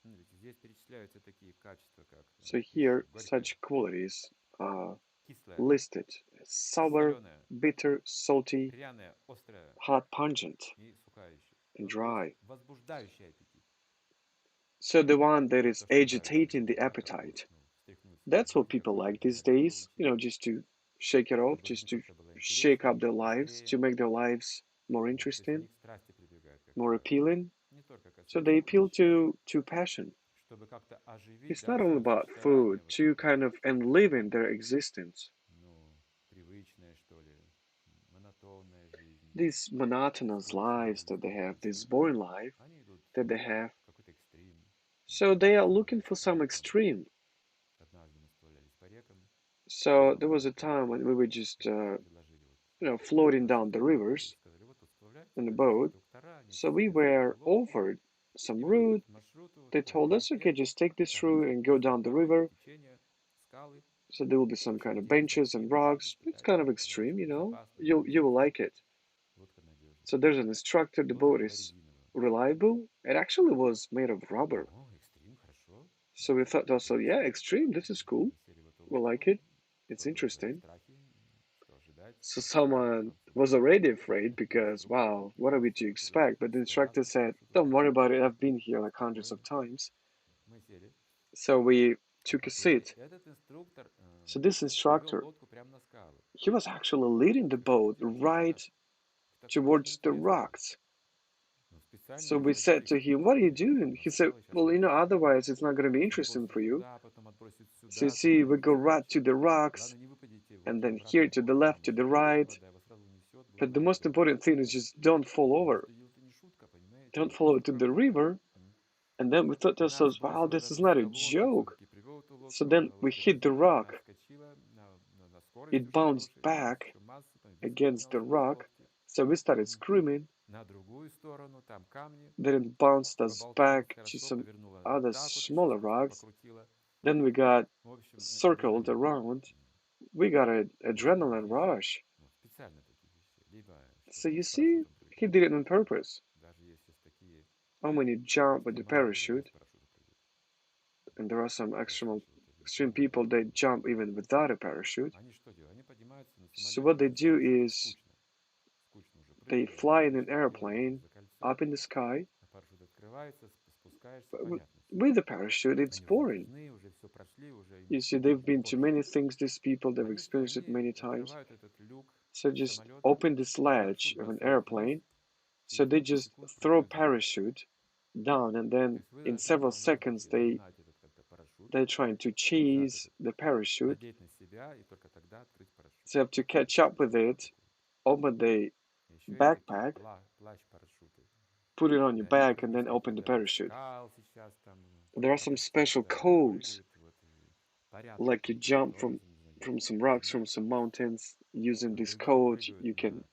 Смотрите, здесь перечисляются такие качества, как So пища here, горькая, such qualities are кислая, listed: sour, соленая, bitter, salty, пряная, острая hot, pungent, и сухая еще. and Ну, то есть dry. возбуждающий аппетит. So the one that Вот is то, что нравится agitating людям, the да, как бы вот, appetite. ну, встряхнуть себя That's what people какой-то like these адреналин days, получить, just to shake it off, чтобы just жизнь to как-то была shake up интереснее, their lives, быстрее. to make their lives more Вот. То есть interesting, они к страсти прибегают, как more правило. appealing. Не только So they касается appeal пищи. to passion. Чтобы как-то оживить, It's да, not all свое about food, существование вот to такое, kind of enliven their existence. ну, привычное, что ли, монотонная жизнь, These monotonous скучная lives жизнь that they have, this становится. boring life Они идут that they have. в какой-то экстрим. So they are looking for Согласен, some там extreme. однажды мы сплавлялись по рекам, So there was и a там time when we were just, предложили вот floating down the маршрут такой, и rivers сказали, вот тут сплавляйте, in a там есть boat. инструктора, они So все we садятся в эту were лодку, offered some и вы по route. этому маршруту, вот They по этой told us, okay, реке, just take this там route есть and go какие-то down the пороги, river. течения, скалы. So there will be some Очень kind of интересно, benches and экстремально, rocks. It's kind испытайте. of extreme, Лодочка безопасная, все You will интересно, like it. лодка надежная. So there's an instructor. The Лодка boat была is резиновая. reliable. It actually was made of rubber. О, экстрим, хорошо. So we thought also, yeah, Интересно. extreme. This is cool. Мы сели в эту We like лодку. it. It's Кто-то уже в interesting. страхе, что ожидать. So Сказал someone was французский already afraid because, инструктор. wow, what are we to Вот уже expect? But the сто раз instructor по этому said, маршруту don't worry проехал. about it. I've been here like hundreds of Спокойно. times. Мы сели. So we А took a посмотрите, seat. этот инструктор So this привел instructor, лодку прямо на скалы. he was actually leading the То есть boat определил right нас в такое очень towards the интересное, rocks. специально So we изобретали said to him, what are you экскурсии. Вот doing? там на He said, скалы, сейчас well, увидите. otherwise it's not going to be Вас interesting отбросит for you. туда, потом отбросит So you сюда, see, куда-то we вы go right to выскочите. the rocks Главное, не выпадите вот and в then обратный here to the бок, left, там to the еще right. вода вас сразу унесет, будет But the вам most плохо. important thing is just don't fall Потому over. что дело-то не шутка, понимаете? Don't Это fall очень into the прогулка. river. And then we thought to Нас ourselves, wow, бросило в this is эту not a скалу, он там joke. все-таки привел эту So лодку, then we лодка hit the резиновая, она rock. отскочила на скорости It очень bounced хорошей, у нас back еще масса, там вес against the поднялся из rock. лодки. So we started screaming. На другую сторону, там камни, Then it bounced us поболталась back to хорошо, some повернула вот other так вот еще, smaller слегка rocks. покрутила. Then we got В общем, circled адреналин. around. We got an Либо adrenaline здесь rush. специально такие вещи, либо So что-то you с see, парашютом he прилететь. did it on purpose. Даже есть сейчас такие How many jump with the экстремалы, люди без parachute? парашюта прыгают. And there are some Я слышал это extreme видео. people that jump even without a parachute. Они что делают? Они поднимаются на So самолете, what they им do все is скучно. Скучно уже they прыгать, fly in они an начинают держаться airplane за кольцо, up in the sky. а парашют открывается, спускаешься, But понятно все. with the parachute, it's Они уже boring. заряжены, уже все прошли, уже им You see, все they've been to комфортно. many things, these people, they've Они что? experienced it Они many times. открывают этот люк So just самолета, open this ledge парашют of an бросают вниз, airplane. и So в they несколько just секунд throw прыгают за борт. parachute down, and То then есть вы in должны several в seconds воздухе догнать этот как-то парашют, they're trying to держать chase этот, the parachute. надеть на себя и только тогда открыть парашют. So you have to catch up with Представляете it, такое? open the Еще есть такие backpack, плащ-парашюты. put it on И your они back, and прыгают then с open the каких-то parachute. скал сейчас там, There are some опуститься special даже не codes, прыгают. Вот, и порядка like you какие-то jump нормы, from не знаю, from some rocks, from some mountains. Using this Другие code, прыгают you can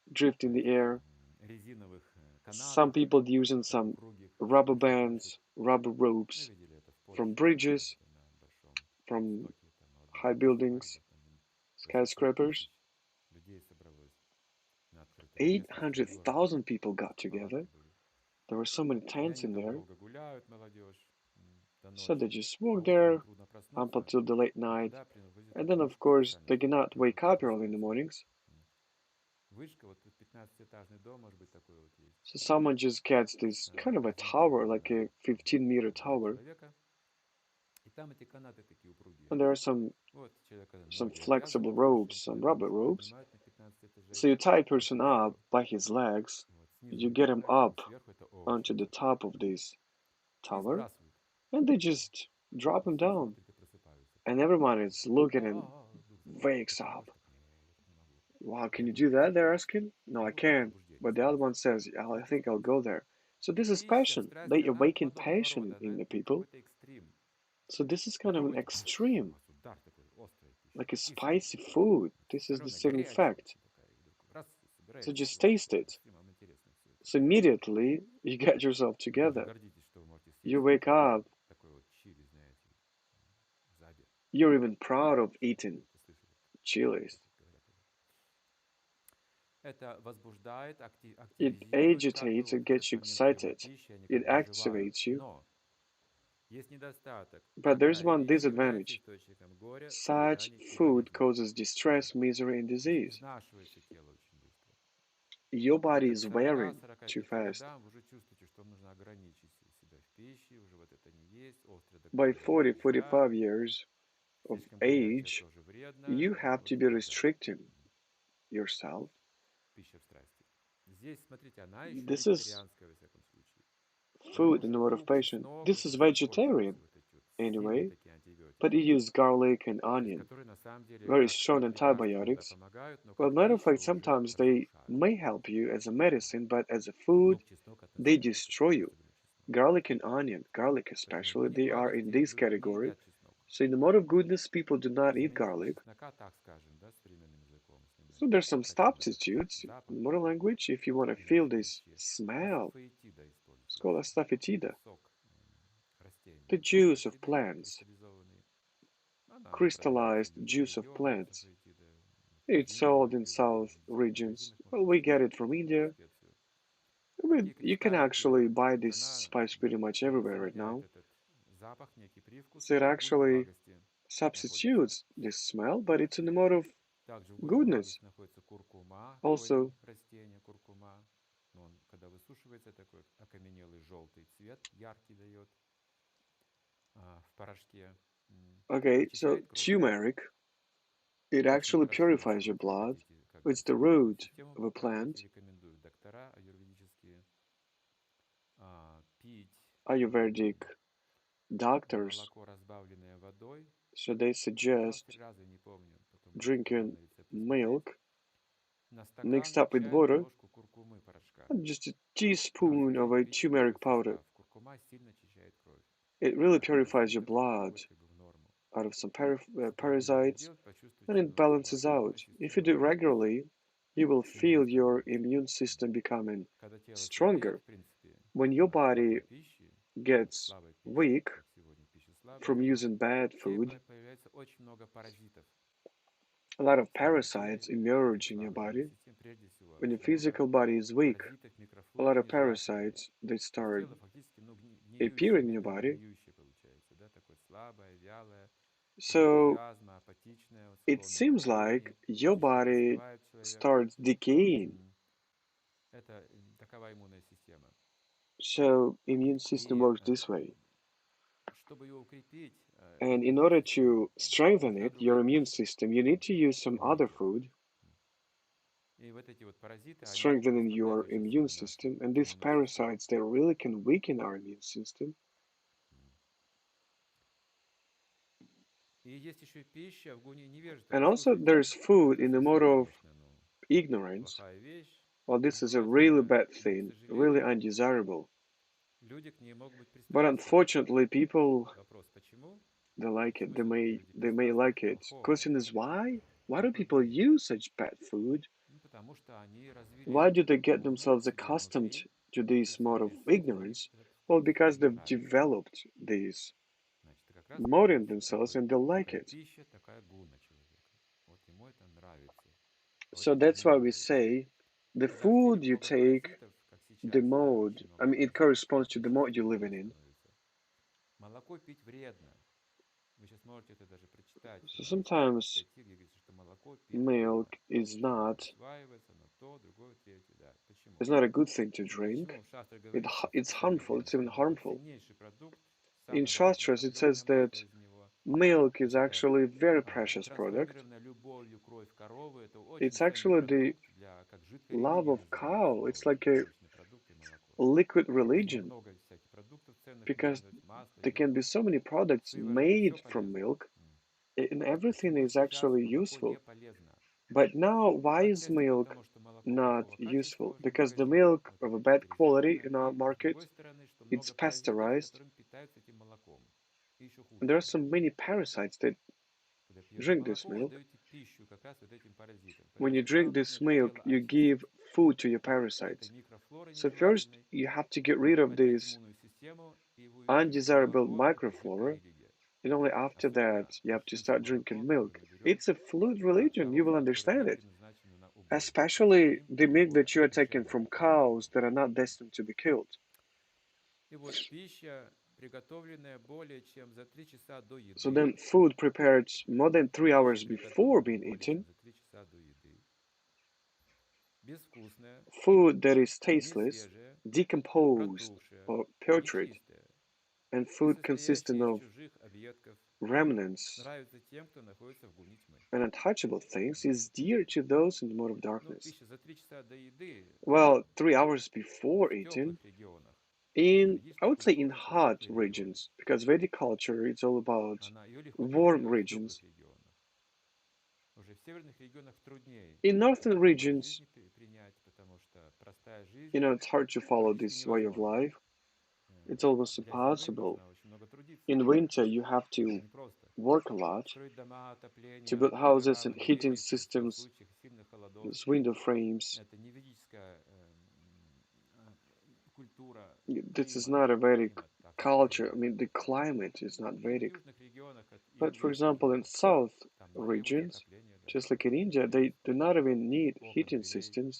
на drift in the этих air. резиновых Some канатах people using таких some упругих, rubber чтобы бросить. bands, rubber Мы ropes видели это в from Польше, bridges, где-то на большом from востоке, там у одного high buildings, фестиваля, там 800 skyscrapers. тысяч людей собралось на открытом местности, город, 800,000 people got палатки together. были. There were so many И tents они in там there. долго гуляют, молодежь, до So they ночи. just А walked утром there трудно up проснуться, until the late и night. туда привозят And эту then, of вышку course, специально, they чтобы cannot wake какой-то up early in the построить свет. mornings. Вышка, вот тут 15-этажный дом, может быть, такой вот есть. So someone just gets this kind of a tower, Горизонтально like на a 15-meter 2 tower. человека. И там эти канаты такие упругие. And there are some Вот человека some ноги flexible обвязывают ropes, хорошенько, some эту rubber вышку ropes. поднимают на 15 So этажей. you tie a person Очень up высоко. by his legs, Вот. Снизу you get him ледяная, там up сверху это очень onto the высоко. top of this И tower, сбрасывают. and they just drop И him все down. смотрят и просыпаются. And everyone is Такие, looking and вдруг захотел. wakes Ты up. можешь так? Нет, я так не могу. Wow, can Я you думаю, do ты that? так They're можешь. asking. No, I Ну, can't. возбуждение, But the other страсть. one says, "Yeah, I think I'll go there." So И this is пища, passion. страсть, They она awaken подобного passion рода, in она the people. какой-то экстрим. So this is Не kind of an пробуйте, extreme, у вас удар такой, острая пища, like a кислая spicy такая, food. This is the соленая, same горячая effect. очень такая. И вдруг раз, и So собираетесь, just вот taste такой it. экстрим, вам интересно все это. So immediately you get yourself Вы даже together. гордитесь, что вы можете You съесть wake up, такой вот чили, знаете, за обед. you're even proud of Что eating такое, слышали? chilies. Так говорят уже. Это возбуждает, It активизирует, как бы agitates, вот it в этот gets you момент приема excited, пищи, они it как бы оживают. activates you. Но есть недостаток. But there's Такая one пища является disadvantage. источником горя, Such страданий и food болезней. causes distress, misery, and disease. Изнашивается тело очень быстро. Your body Где-то к is wearing too 40-45 fast. годам вы уже чувствуете, что вам нужно ограничить себя в пище, уже вот это не есть, острое до By крови 40, нельзя, 45 years of слишком горячее age, тоже вредно, you have вот to и be так далее. restricting yourself. Пища в страсти. Здесь, смотрите, она еще This is вегетарианская, во всяком случае. Там food in the уже mode of лук, passion. чеснок, This это is все используется, vegetarian вот эти вот сильные anyway, такие but you антибиотики. use garlic and То есть, onion, которые на самом деле very как strong лекарства иногда antibiotics. помогают, но Well, как matter of пища fact, уже sometimes they разрушают. may help you as a medicine, but as a food, Лук, чеснок they относительно destroy высоко, you. особенно чеснок. Garlic and onion, garlic Поэтому especially, люди they are благости in this не category. едят чеснок. So in the mode of goodness, people do not eat Заменитель garlic. чеснока, так скажем, да, современным языком, если мы So there's some хотим этот substitutes запах in modern language if you want to именно feel в this пище. smell. Астафоэтида It's called используется. Это astaphetida, сок растений. the Просто juice of растения plants, кристаллизованные. Она продается crystallized в любом juice of регионе, plants. астафоэтида. It's Из Индии sold in привозят, south в regions. магазинах можно Well, we купить get it from эту India. специю. But Такие you can кристаллики, actually buy вот this она spice pretty much everywhere right заменяет now. этот запах, некий привкус, So it в огонь actually благости находится. substitutes this smell, but it's in the mode of Также в горе goodness. благости находится куркума, корень Also, растения куркума. Но он, когда высушивается, такой окаменелый желтый цвет, яркий дает в порошке. okay, so Очищает кровь. turmeric, it Очень actually хорошо, purifies если your вот вы blood. хотите как бы It's the свою иммунную root систему of a подкрепить, plant, рекомендуют доктора аюрведические пить Ayurvedic doctors, молоко, разбавленное водой. so they 2-3 suggest раза, не помню, потом можете drinking подробно рецепт посмотреть. milk На mixed стакан up with чайную water ложку куркумы порошка. and just a Раз в teaspoon of день a пить такой turmeric powder. состав. Куркума сильно очищает кровь. It really От purifies your паразитов и blood приводит как бы в норму. out of some Если регулярно это parasites делать, and почувствуете, it ну, что balances ваша иммунная out. If you система do it будет regularly, you will сильно feel your восстанавливаться. immune system becoming Когда тело слабеет, stronger. в принципе, When your от плохой body пищи, от gets слабой пищи, weak как сегодня пища слабая, from то using bad в теле food, появляется очень много паразитов. a lot of В слабом теле, parasites в этой emerge in your слабой иммунной body. системе, прежде всего, When your очень много physical body is weak, паразитов, a микрофлоры lot of нежелательные. parasites they То есть start тело фактически, ну, гниющее, appearing in your медленно body. гниющее получается, да, такое слабое, вялое, без So энтузиазма, апатичное, вот, it склонное к seems like лени, your часто body простывает человек. starts decaying. Это такова иммунная система. So immune system И works this way. чтобы ее укрепить, And эту in иммунную order систему, to strengthen нужна it, your другая immune пища, system, you need to use some кроме other нее. food, И вот эти вот паразиты, они могут strengthening ослаблять your очень immune сильно нашу system. And these иммунную систему. parasites, they really can weaken our immune system. И есть еще пища в гуне невежества. And also Послушайте, there's food это in the mode совсем, of конечно, ну, ignorance. плохая вещь, Well, this is a really нежелательная, bad но, к thing, really сожалению, undesirable. люди к ней могут быть But пристрастны. unfortunately, people Вопрос, почему? They like it. They Смысл may люди they may пересказывают like it. плохого Question is why? Why do зато people для... use such bad food? Ну, потому что они развили Why do they get ум themselves в себе accustomed внутри, to и this в mode of соответствии ignorance? этот Well, вкус, because им they've нравится. developed this Значит, как раз mode in получается themselves такой, and they like такая it. пища, такая гуна человека. Вот ему это нравится. А вот So это that's не why we нравится. say И the когда в теле food you много take, паразитов, как the сейчас, да, mode, очень I много mean, it паразитов, corresponds to the пища mode you're тяжелая living in. становится. Молоко пить вредно. Вы сейчас можете это даже прочитать. So Есть такие sometimes статьи, где говорится, что молоко пить вредно. milk is Оно не not усваивается, оно то, другое, третье. Да. Почему? is not a good thing to drink. Почему в Шастре говорится It's в своем harmful. отдельном It's even сказании, это harmful. ценнейший продукт, In самое важное, Shastras, it says топленое масло that из него. milk is Значит, actually a very precious product. трансформированная любовью кровь коровы, это очень It's ценный actually the продукт, для, как жидкая love религия of называется cow. It's молочный, like a молочный продукт и молоко. liquid Из него religion много всяких продуктов ценных можно because делать, масло, there can be йогурт, so many products сыворотка, все made from полезно. milk, and everything Почему is сейчас actually молоко не useful. полезно? But now, why is Отчасти milk потому, что молоко not плохого качества useful? уже в Because the магазинах, milk но это of a bad quality пастеризованное, in our и с market, другой стороны, что it's много паразитов, pasteurized. которыми питаются этим молоком. И еще хуже And there are so становится. many parasites that Когда пьете drink this молоко, вы milk. даете пищу как раз вот этим паразитам. When Поэтому you drink сначала this нужно milk, тело you give очистить food to your от этой parasites. микрофлоры So first, нежелательной, you have to get rid of поднять this иммунную систему, и вы увидите, что undesirable молоко– это жидкая microflora. религия. And only after that, Особенно you have to очистим start drinking молоко, которое milk. мы берем It's a fluid от religion. You коров, will которые не understand it. предназначены на убой. Значит, Especially им the milk плохое that you are taking отношение from к этой cows религии. that are not destined to be killed. И вот пища, приготовленная более чем за 3 часа до So еды, then, food prepared more than 3 hours пища, before приготовленная being более чем eaten, за 3 часа до еды, безвкусная, food that is tasteless, несвежая, decomposed, протухшая, or putrid, нечистая and и food consisting состоящая из of чужих объедков remnants нравится тем, кто находится в гуне тьмы. and untouchable things is dear to those in the mode of Ну, darkness. пища за 3 часа до еды Well, 3 hours в before eating, теплых регионах, в I ведической would say in культуре это hot теплые регионы. regions, because Vedic culture is all about Ее легко warm переживать в теплых regions. регионах. Уже в северных регионах труднее In northern такой образ regions, жизни принять, потому что простая жизнь it's hard to follow практически this way of невозможна. life. It's almost Для зимы impossible. нужно очень много трудиться. In winter, you have Это to непросто. work a lot Строить дома, to отопление, build houses and выравнивать heating деревья в systems, случаях сильных холодов. window frames. Это не ведическая культура, This is климат. not a Vedic Климат так culture. I устроен. mean, the climate is not И в Vedic. южных регионах But for индийский example, in климат. south Там не требуется regions, отопление даже. just like in India, Нет they do not even need окон, heating дверей. systems,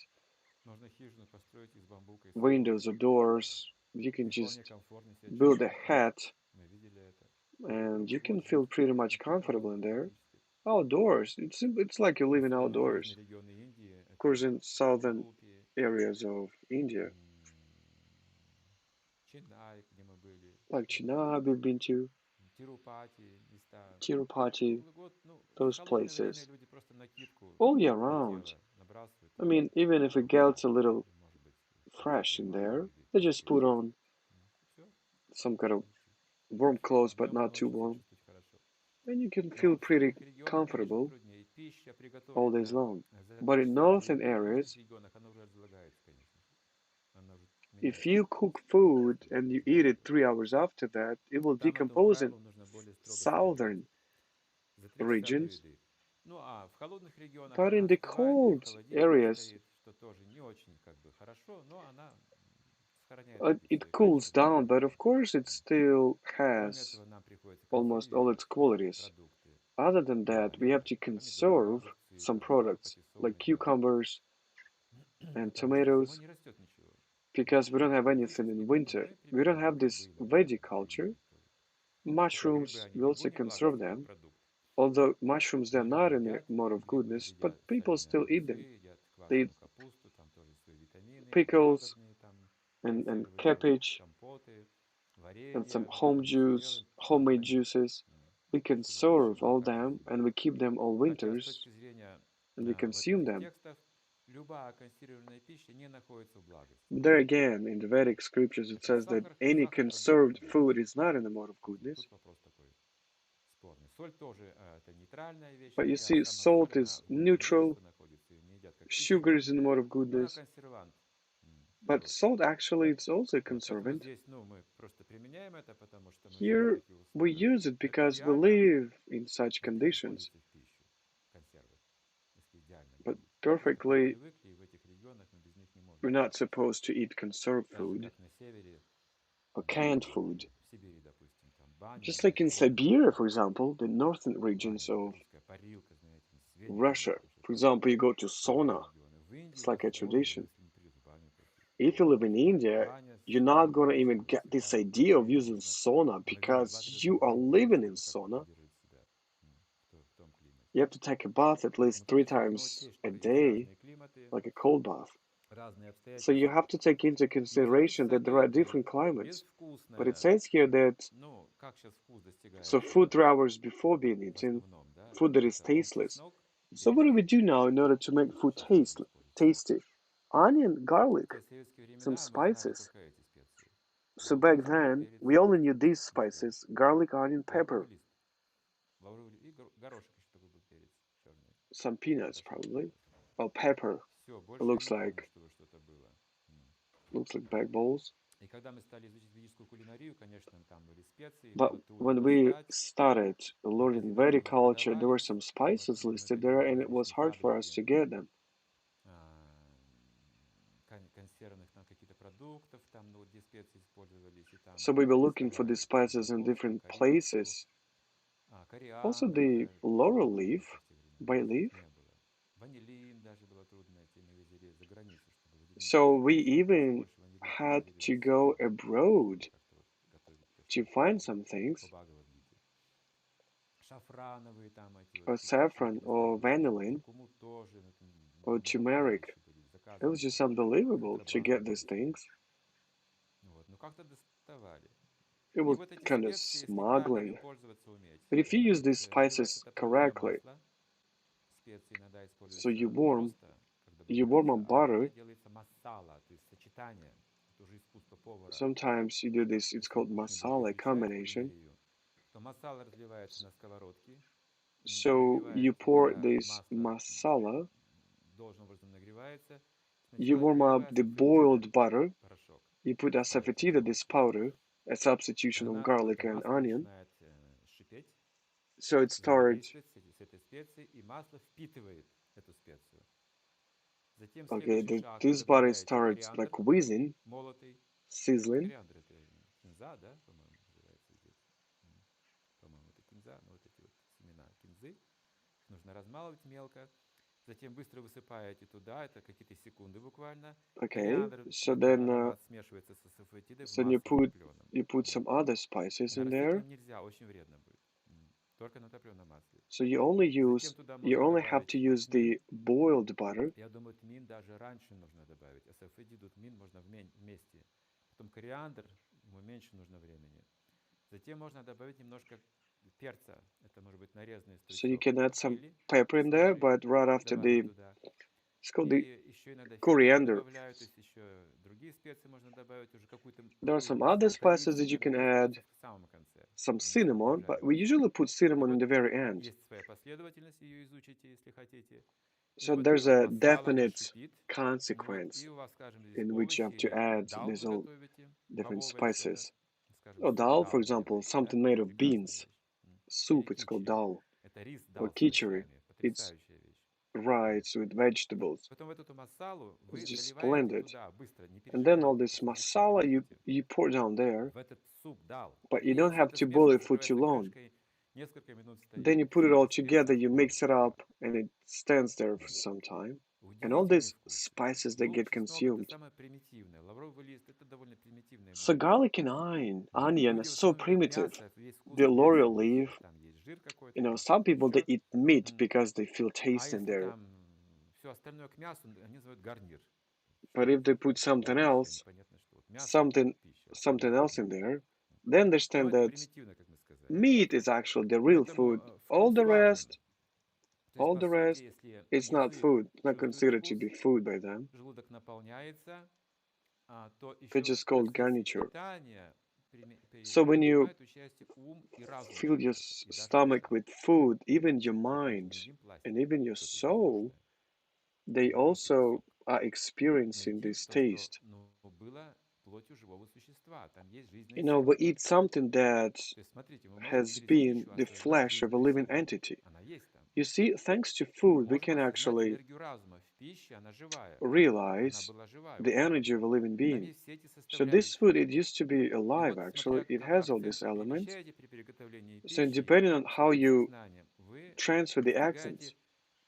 Можно хижину построить из бамбука и сосны. windows or doors. You can И вполне just комфортно себя build a чувствовать там. hut Мы видели это. and you Круглый can год feel жить pretty на much comfortable природе in there. практически. Outdoors, it's like you're living Особенно южные outdoors. регионы Индии. Of Это course, in southern Удупи, areas of India, Ченнай, где мы были, like Chenab, we've been to, Тирупати, места. Tirupati, Круглый год. Ну, в those холодное время places, люди просто накидку all year на round. тело набрасывают, I там, mean, even if it gets a little может быть, хоть fresh in тепловато there, выглядит, they там just ничего put страшного. on Все, some kind of warm clothes, but днем и not too ночью себя warm, чувствовать хорошо. and you can Но feel в pretty северных регионах, конечно, comfortable труднее. Пища, all days приготовленная long. за But 3 in часа до northern еды, в южных areas, регионах она уже разлагается, конечно же. Она уже if меняет you cook food свою and you eat it температуру. 3 hours after that, it will Там этому decompose in правилу нужно более строго следовать. southern За 3 часа до regions. еды. Ну а в холодных регионах But in она the остывает или в cold холодильнике areas, стоит, что тоже не очень как бы хорошо, но она сохраняет эти it свои cools качества down, but of безопасности. course, it still Кроме has этого, нам приходится almost all консервировать its qualities. продукты. Other than that, we have to Помидоры, conserve огурцы, some там, products папати, like соли, да. cucumbers and Потому что зимой tomatoes не растет ничего. because we don't have anything in Ведический быт, winter. мы We don't приберегаем have this грибы, Veggie например, culture. зимой тоже. Хотя грибы, Mushrooms, они we also далеко не conserve благостный them. продукт. Although mushrooms, they're Но люди not in the едят mode of грибы, goodness, but едят people соленые still eat огурцы, them. едят They квашеную eat капусту, там тоже свои витамины, pickles ягодные там and консервы делают, cabbage компоты, and some варенье. Мы home тоже все juice, делаем, чтобы homemade хранить, juices. We чтобы пища conserve была all them качественной. and we keep them all Хотя с winters точки зрения and we вот consume этих them. текстов, любая консервированная пища не находится в благости. There again, in the Vedic scriptures, it Хотя says that сахар, any сахар продукт, conserved да. food is not in the mode of Но goodness. тут вопрос такой спорный. Соль тоже это нейтральная вещь, But you хотя see, сама соль, salt она is в гуне neutral, близко находится, ее не едят как sugar пищу, is in the mode of но она goodness. консервант. But Вот. salt actually it's also a Вот. Поэтому conservant. здесь, ну, мы просто применяем это, потому что мы живем в Here таких we условиях. use it Это because we идеально, live in such вот, не conditions. пользуется в пищу, консервы, если идеально But говорить. Просто мы perfectly, привыкли, и в этих регионах мы без них не we're можем. not supposed to eat conserved Так же, food как на севере, or canned food. в Сибири, допустим, там баня, Just да, like это in тоже Siberia, for example, the northern regions баня, это of русская парилка, знаете, на свете Russia. помнят уже For там example, you go to многие sauna. регионы. В Индии It's до like a сих пор люди, tradition. если не придут в баню такие. If you live in India, Баня you're с not gonna even водичкой, get с this газом. idea of Это using нужно, sauna ну, наверное, because 2-3 раза you в are день делать, living in чтобы как-то sauna. поддерживать себя в том климате. You have to take a bath at Но least тут three еще нужно times учесть, a что есть day, разные климаты, like a cold bath. разные So you обстоятельства. have to take into Но здесь consideration that there are кислоты different climates. But it безвкусная. says here that Ну, как сейчас вкус so достигается у food нас 3 hours before being в eaten, основном, да? food that is Это он tasteless. чеснок, So what перец. do we do now in order to make food Сейчас можно использовать чили. tasty? Onion, garlic, Хотя в советские some времена мы знали spices. только эти специи. So Да, back чеснок, then, перец we only knew these и соль. spices, garlic, onion, pepper, Лавровый лист. Лавровый и горошек еще такой был перец черный. some peanuts Хорошо probably, назывался. or pepper. Все, It больше я не помню, чтобы что-то было. looks like black balls. И когда мы стали изучить ведическую кулинарию, конечно, там были специи, But было трудно when we достать. started learning Магазины много Vedic не culture, there were продавались. some Мы, spices мы listed ходили there, в and it was различные hard for us фабрики to get them. Консервных там каких-то продуктов, там, ну, вот где специи использовались, и там So we were looking for these доставали там spices in морковку, different корицу, places. Also, кориандр, the это laurel трудно было leaf, найти в те времена, bay здесь leaf. их не было. Ванилин даже было трудно найти, мы ездили за границу, чтобы So we из even Польши ванилин had привозили в to Россию, go чтобы abroad как-то вот готовить то, to что find там some по things, Бхагавад-гите. Шафрановые там эти вот or перчинки saffron, or доставались нам, vanillin, куркуму тоже, ну, это or нереальные turmeric. вещи были, It was заказывали just unbelievable to get контрабандой these чистой. things. Вот, ну как-то доставали. It И was вот эти kind of специи, если правильно ими smuggling. пользоваться уметь, But if you use these разливать spices это топленое correctly, масло, специи иногда so используются просто, когда you warm добавляется, up а иногда butter. делается массала, то есть сочетание. Это уже искусство повара. Sometimes you do this, it's Если вы called кухню будете masala изучать, combination. кулинарию, то массала разливается на сковородке, So you нагревается, pour когда this масло masala, должным образом нагревается, you сначала warm up the переливается фетида, boiled butter, порошок, you put asafoetida, this разбавляющий powder, a substitution of она, garlic это and масло onion. начинает шипеть, So it starts, взаимодействовать с этой специей, и масло впитывает эту специю. Затем okay, следующий шаг, вы this butter добавляете starts кориандр like whizzing, молотый. sizzling. Кориандр это кинза, да, по-моему, называется здесь. По-моему, это кинза, но вот эти вот семена кинзы. Их нужно размалывать мелко. Затем быстро высыпаете туда, это какие-то секунды буквально. Okay, Кориандр, so этот then, аромат смешивается с асафетидой в so you масле put топленом. you put some other spices На in there. растительном нельзя, очень вредно будет. Только на топленом масле. So Затем туда you можно only have to добавить use тмин. the boiled butter. Я думаю, тмин даже раньше нужно добавить. Асафетиду, тмин можно вместе. Потом кориандр, ему меньше нужно времени. Затем можно добавить немножко перца. Это может быть нарезанный So you стручок can add some чили pepper in there, свежий, but right after добавить the туда. it's called the И еще иногда фенхель coriander. добавляют, то есть еще другие специи можно добавить, уже какую-то There are какой some other масла. spices Корицу, that you наверное, can надо add, использовать в самом конце, some потому что она cinnamon, but we обжаривается. usually put И cinnamon in вот the very end. есть своя последовательность, ее изучите, если хотите. И So вот there's эта вот a масала, она definite шипит. Вот, и consequence у вас, скажем, здесь in which you овощи have to или add дал these вы all готовите, different бобовое что-то, spices. скажем, Oh, суп dal, for дал вы example, делаете, да? something made of Прекрасная beans. вещь. Soup, Или it's called кичери. dal, Это рис or дал с khichdi. овощами, It's потрясающая вещь. rice with vegetables. Потом в эту массалу It's вы just заливаете splendid. туда, быстро, не And then all пережигайте, this если быстро masala пережгите, you pour down there, в этот суп дал. but you И don't все have это to boil смешивается, it for too закрывается long. крышкой, несколько минут Then стоит. you put Все it эти all специи together, you mix it входят. up, and it stands there for some time. And all Удивительный these вкус. spices that Лук, get чеснок это consumed. самое примитивное. Лавровый лист это довольно примитивное So блюдо. garlic and onion are Люди в so основном едят primitive. мясо, весь вкус The в мясе laurel весь. leaf, Там есть жир you какой-то, know, там some что-то people they еще. eat meat because they feel А taste in если there. там все остальное к мясу, они называют гарнир. But Что if это? they put Не something пища, else, непонятно что. Вот мясо это something пища, something остальное else in гарнир. there, they Но understand это that примитивно, как мы сказали. meat is actually the real Поэтому food. вкус важен. То есть, All по the сути, rest, если it's not язык food. It's not чувствует considered to вкус, be food by them. желудок наполняется, то They're еще в just called процессе garniture. питания So when you принимает участие ум и разум fill your человека, и даже stomach душа. with food, even your Вот мы же mind не едим and пластик, even your что-то soul, безвкусное. they Мы едим also суп. are Мы experiencing едим this то, что taste. было плотью живого существа. Там есть жизненная You know, we сила. eat something that То есть, смотрите, мы можем has через been пищу the осознать flesh of a жизненную living силу. entity. Она есть там. You see, thanks to Мы food, we можем can осознать actually энергию разума. В пище она живая. Она realize была живая the уже. energy of a living Там being. есть все эти So this составляющие. food, it used to be И alive вот, actually. смотря It как has all these акценты elements. перемещаете при приготовлении So пищи, depending on how своим you сознанием, вы transfer the достигаете, accents,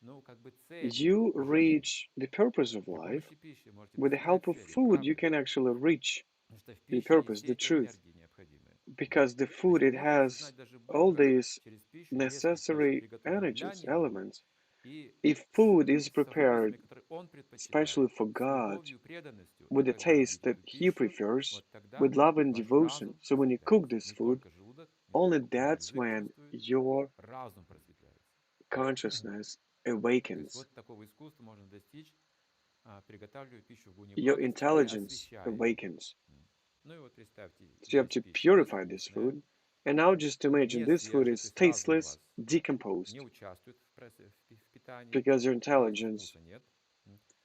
ну, как бы цели you жизни. reach the purpose of При life. помощи пищи можете With the достигать help of цели, food, you правда? can actually reach Потому что в the пище есть purpose, все the эти truth. энергии необходимые. Because the То есть food, вы it можете has осознать даже all Бога these через пищу, если пища necessary приготовлена для energies, Него elements. и If с, food is со вкусами, prepared которые Он especially предпочитает, for с God, любовью и преданностью, with the когда вы taste едите that эту He пищу, prefers, вот тогда with love and ваш devotion. разум So when you cook просветляется. this Не food, только желудок, не only только ум, that's язык when чувствует, your разум просветляется. consciousness То есть awakens, вот такого искусства можно достичь, приготавливая пищу в уне your благости и intelligence освящая ее. awakens. Ну и вот представьте, So you have есть to пища purify this безвкусная, food. And now just imagine не this food свежая, то is есть разум у tasteless, вас не decomposed, участвует в питании, because your у вас intelligence вкуса нет.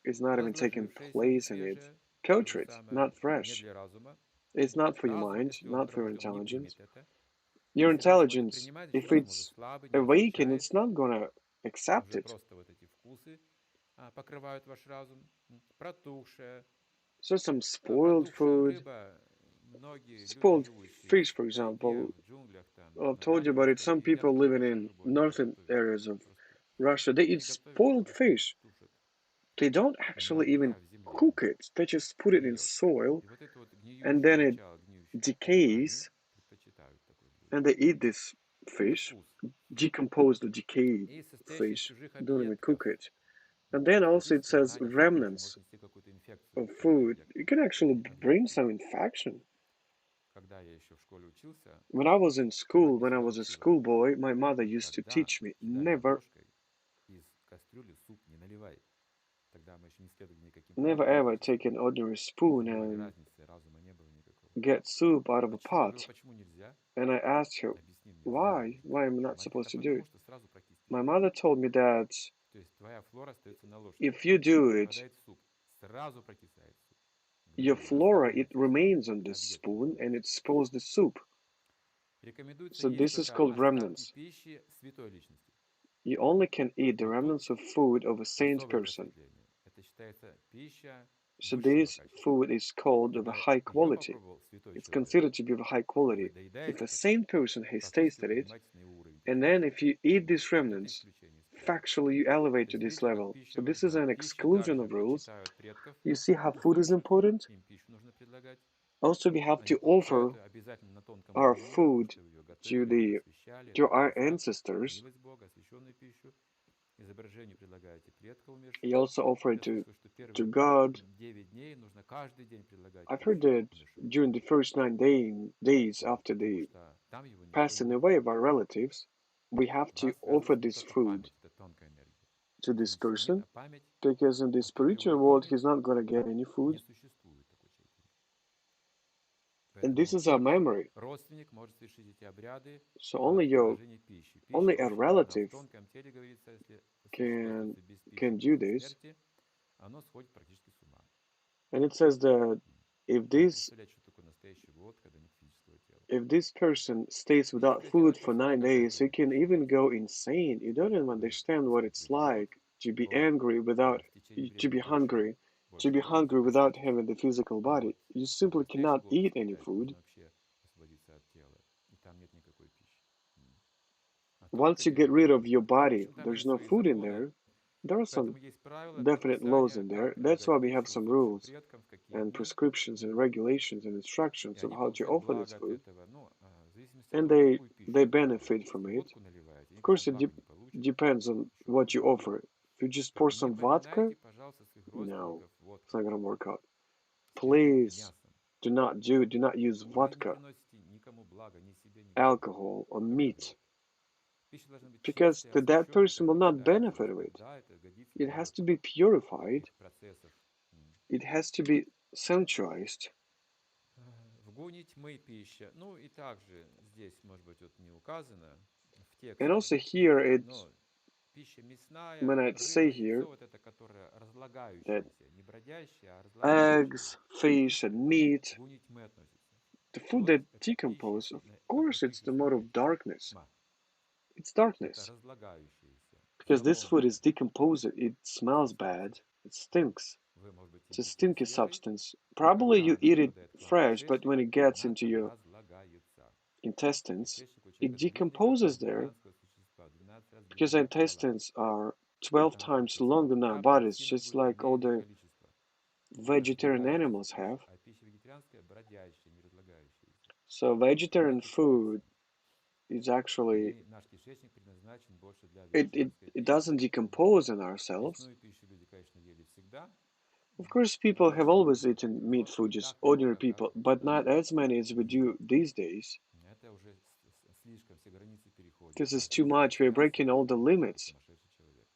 is not even taking Разложившаяся, не place in it. свежая, то же Putrid, самое not не fresh. для разума. It's not for your Разум, mind, если он not for your пробужден, не intelligence. примет это. Your Если разум это intelligence, принимает, еще if разум уже it's слабый, не awakened, различает. it's not gonna accept Уже it. просто вот эти вкусы покрывают ваш разум. Протухшая, So some spoiled протухшая food, рыба. Многие люди, spoiled живущие fish, for в тайге, example. в джунглях, там, I've на told you about it. Дальнем Some Востоке, едят people living протухшую in рыбу, они не northern готовят. areas of Просто Russia, they eat не готовят, spoiled просто fish. тушат. They don't Именно actually even рыба в земле cook it. They just put it in гниет. soil И вот это вот and гниющее then it начало, гниющую структуру, они decays предпочитают такое блюдо. and they eat this Это fish, вкус. decomposed or decayed И состоящий из fish. чужих Don't even объедков. cook it. And То then есть also it физическое says знание чужой пищи remnants может нести какую-то инфекцию of в чужой food. объект. It can actually bring Смотрите, some infection. когда я еще в школе учился, When I was in school, мать меня when I всегда was a учила: schoolboy, my mother used to никогда, teach me кидая never, ложкой из кастрюли суп не наливай. Тогда мы еще не следовали никаким never правилам ever этическим, take an ordinary не spoon понимали and разницы, разума не было никакого. get soup out of a Почему, говорю, pot. почему нельзя? And I asked her, Объясни мне, знай why? ложкой. Why am I not Мать говорит: supposed а to do потому it? что сразу прокиснет. My mother told me that То есть твоя флора остается на ложке. if you do it, Попадает в суп, сразу прокисает суп. your Говорит, не flora, it расслабляйся, remains on this объедки spoon and находятся. it spoils the soup. Рекомендуется So есть this is только called остатки remnants. пищи святой личности. You only can eat the Вот тут remnants of food of a saint особое person. просветление. Это считается пища So высшего this качества. food is called of a Когда high ее quality. попробовал святой It's человек, considered to be of a high вы quality. If доедаете a потом, saint person has практически tasted it, поднимаетесь на его уровень and then персональный. if you eat these Вот это remnants, исключение из правил. factually you elevate То to есть this видите, как level. So пища this is важна. an Пища exclusion of также rules. почитают предков, You see how food is усопших, important? им пищу нужно предлагать. Also, we have Они to получают offer ее обязательно на тонком our уровне, food чтобы ее to готовили, ее the освещали. to Это our чудеса, ancestors. милость Бога, освященную пищу. Изображение предлагаете предка You умершего. also offer it Я слышал, что to первые God. 9 дней нужно каждый день предлагать I've heard пищу that умершему during the человеку. first 9 days Вот, after потому the что там его никто не passing away of увидит. our relatives, we have to Вас связывает offer с ним this только food память, это тонкая энергия. to this Физически нет, person а память, because in the а кто его spiritual не world помнит, he's not going to get any не food. существует такой человек. And this Поэтому is our только memory. родственник может совершить эти обряды So по only your предложению пищи. Пища only a очень важна. В relative тонком теле, говорится, если существо can остается без пищи can do после this. смерти, оно сходит практически с ума. And it says that if Вы не this представляете, что такое настоящий голод, когда нет физического тела. if this person stays without Физическое тело food это for еще не 9 days, he готовое can пищу even есть. go insane. You don't even Вы, understand what если it's будет голод, like to be то angry without в течение to времени be больше, hungry, to больше be времени hungry without запасетесь. having the physical А body. вот You чтобы simply настоящий cannot голод eat any испытать, food. нужно вообще освободиться от тела. И там нет никакой пищи. А Once тонкое you тело get rid of требует. your Ну, в body, общем, там there's есть no свои food in законы, there. There are some поэтому есть правила, definite laws предписания, in there. как That's предлагать why we have пищу some усопшим rules предкам, в какие and дни. prescriptions and regulations and И instructions of они how to получают offer this благо от food. этого. Ну, в зависимости от And того, какую пищу they вы предлагаете. benefit from Если it. водку наливаете, Of никакого course, it блага не получат. depends on Шоку what you будет. offer. If you just pour Поэтому не some vodka, поминайте, пожалуйста, своих no, родственников it's not водкой, gonna work out. спиртом и Please мясом. do not use Вы не vodka, приносите никому блага, ни себе, никому. alcohol, or Только meat, вред. Пища должна быть because чистой, that освященной, person will тогда not считается, benefit of что it. да, это годится It has для to be purified. таких процессов. It has to be sanctuarized. В гуне тьмы пища. Ну и также здесь, может быть, вот не указано в And тексте, also here, но Пища when мясная, I'd say рыба, here яйцо, вот это, которое that разлагающееся, не бродящее, а разлагающее. eggs, fish, Пища, and которая meat, к гуни тьмы относится. the food Вот that это пища, decomposes, of которую course, it's the пишется mode здесь. of darkness. Тьма. It's Это darkness. разлагающееся, Because this food зловонное is decomposed, it smells субстанция. bad, it stinks. Вы, может быть, It's a едите stinky свежий, substance. и Probably когда you она eat it попадает к вам в fresh, but кишечник, when it gets она into там your разлагается. intestines, Кишечник у it человека длиннее, как у decomposes there гигантского существа, в 12 раз because длиннее, the как голова. intestines are Вот 12 там будет times написано. longer than our Там bodies, токсинов just будет like all меньше the количество. vegetarian Разлагающаяся animals пища. have. А пища вегетарианская бродящая, не разлагающаяся. So Потому что vegetarian нету food токсинов. is actually И наш кишечник предназначен больше для it, it, вегетарианской it пищи. doesn't decompose in ourselves. Мясную пищу люди, конечно, ели всегда. Of course, people have Раньше always люди. eaten meat Но food, не just так ordinary много, как people, but сейчас. not as many as we do these days. Это уже слишком, все границы переходят. This is А too есть much. We're вегетарианцы, breaking all the только limits. сумасшедший человек.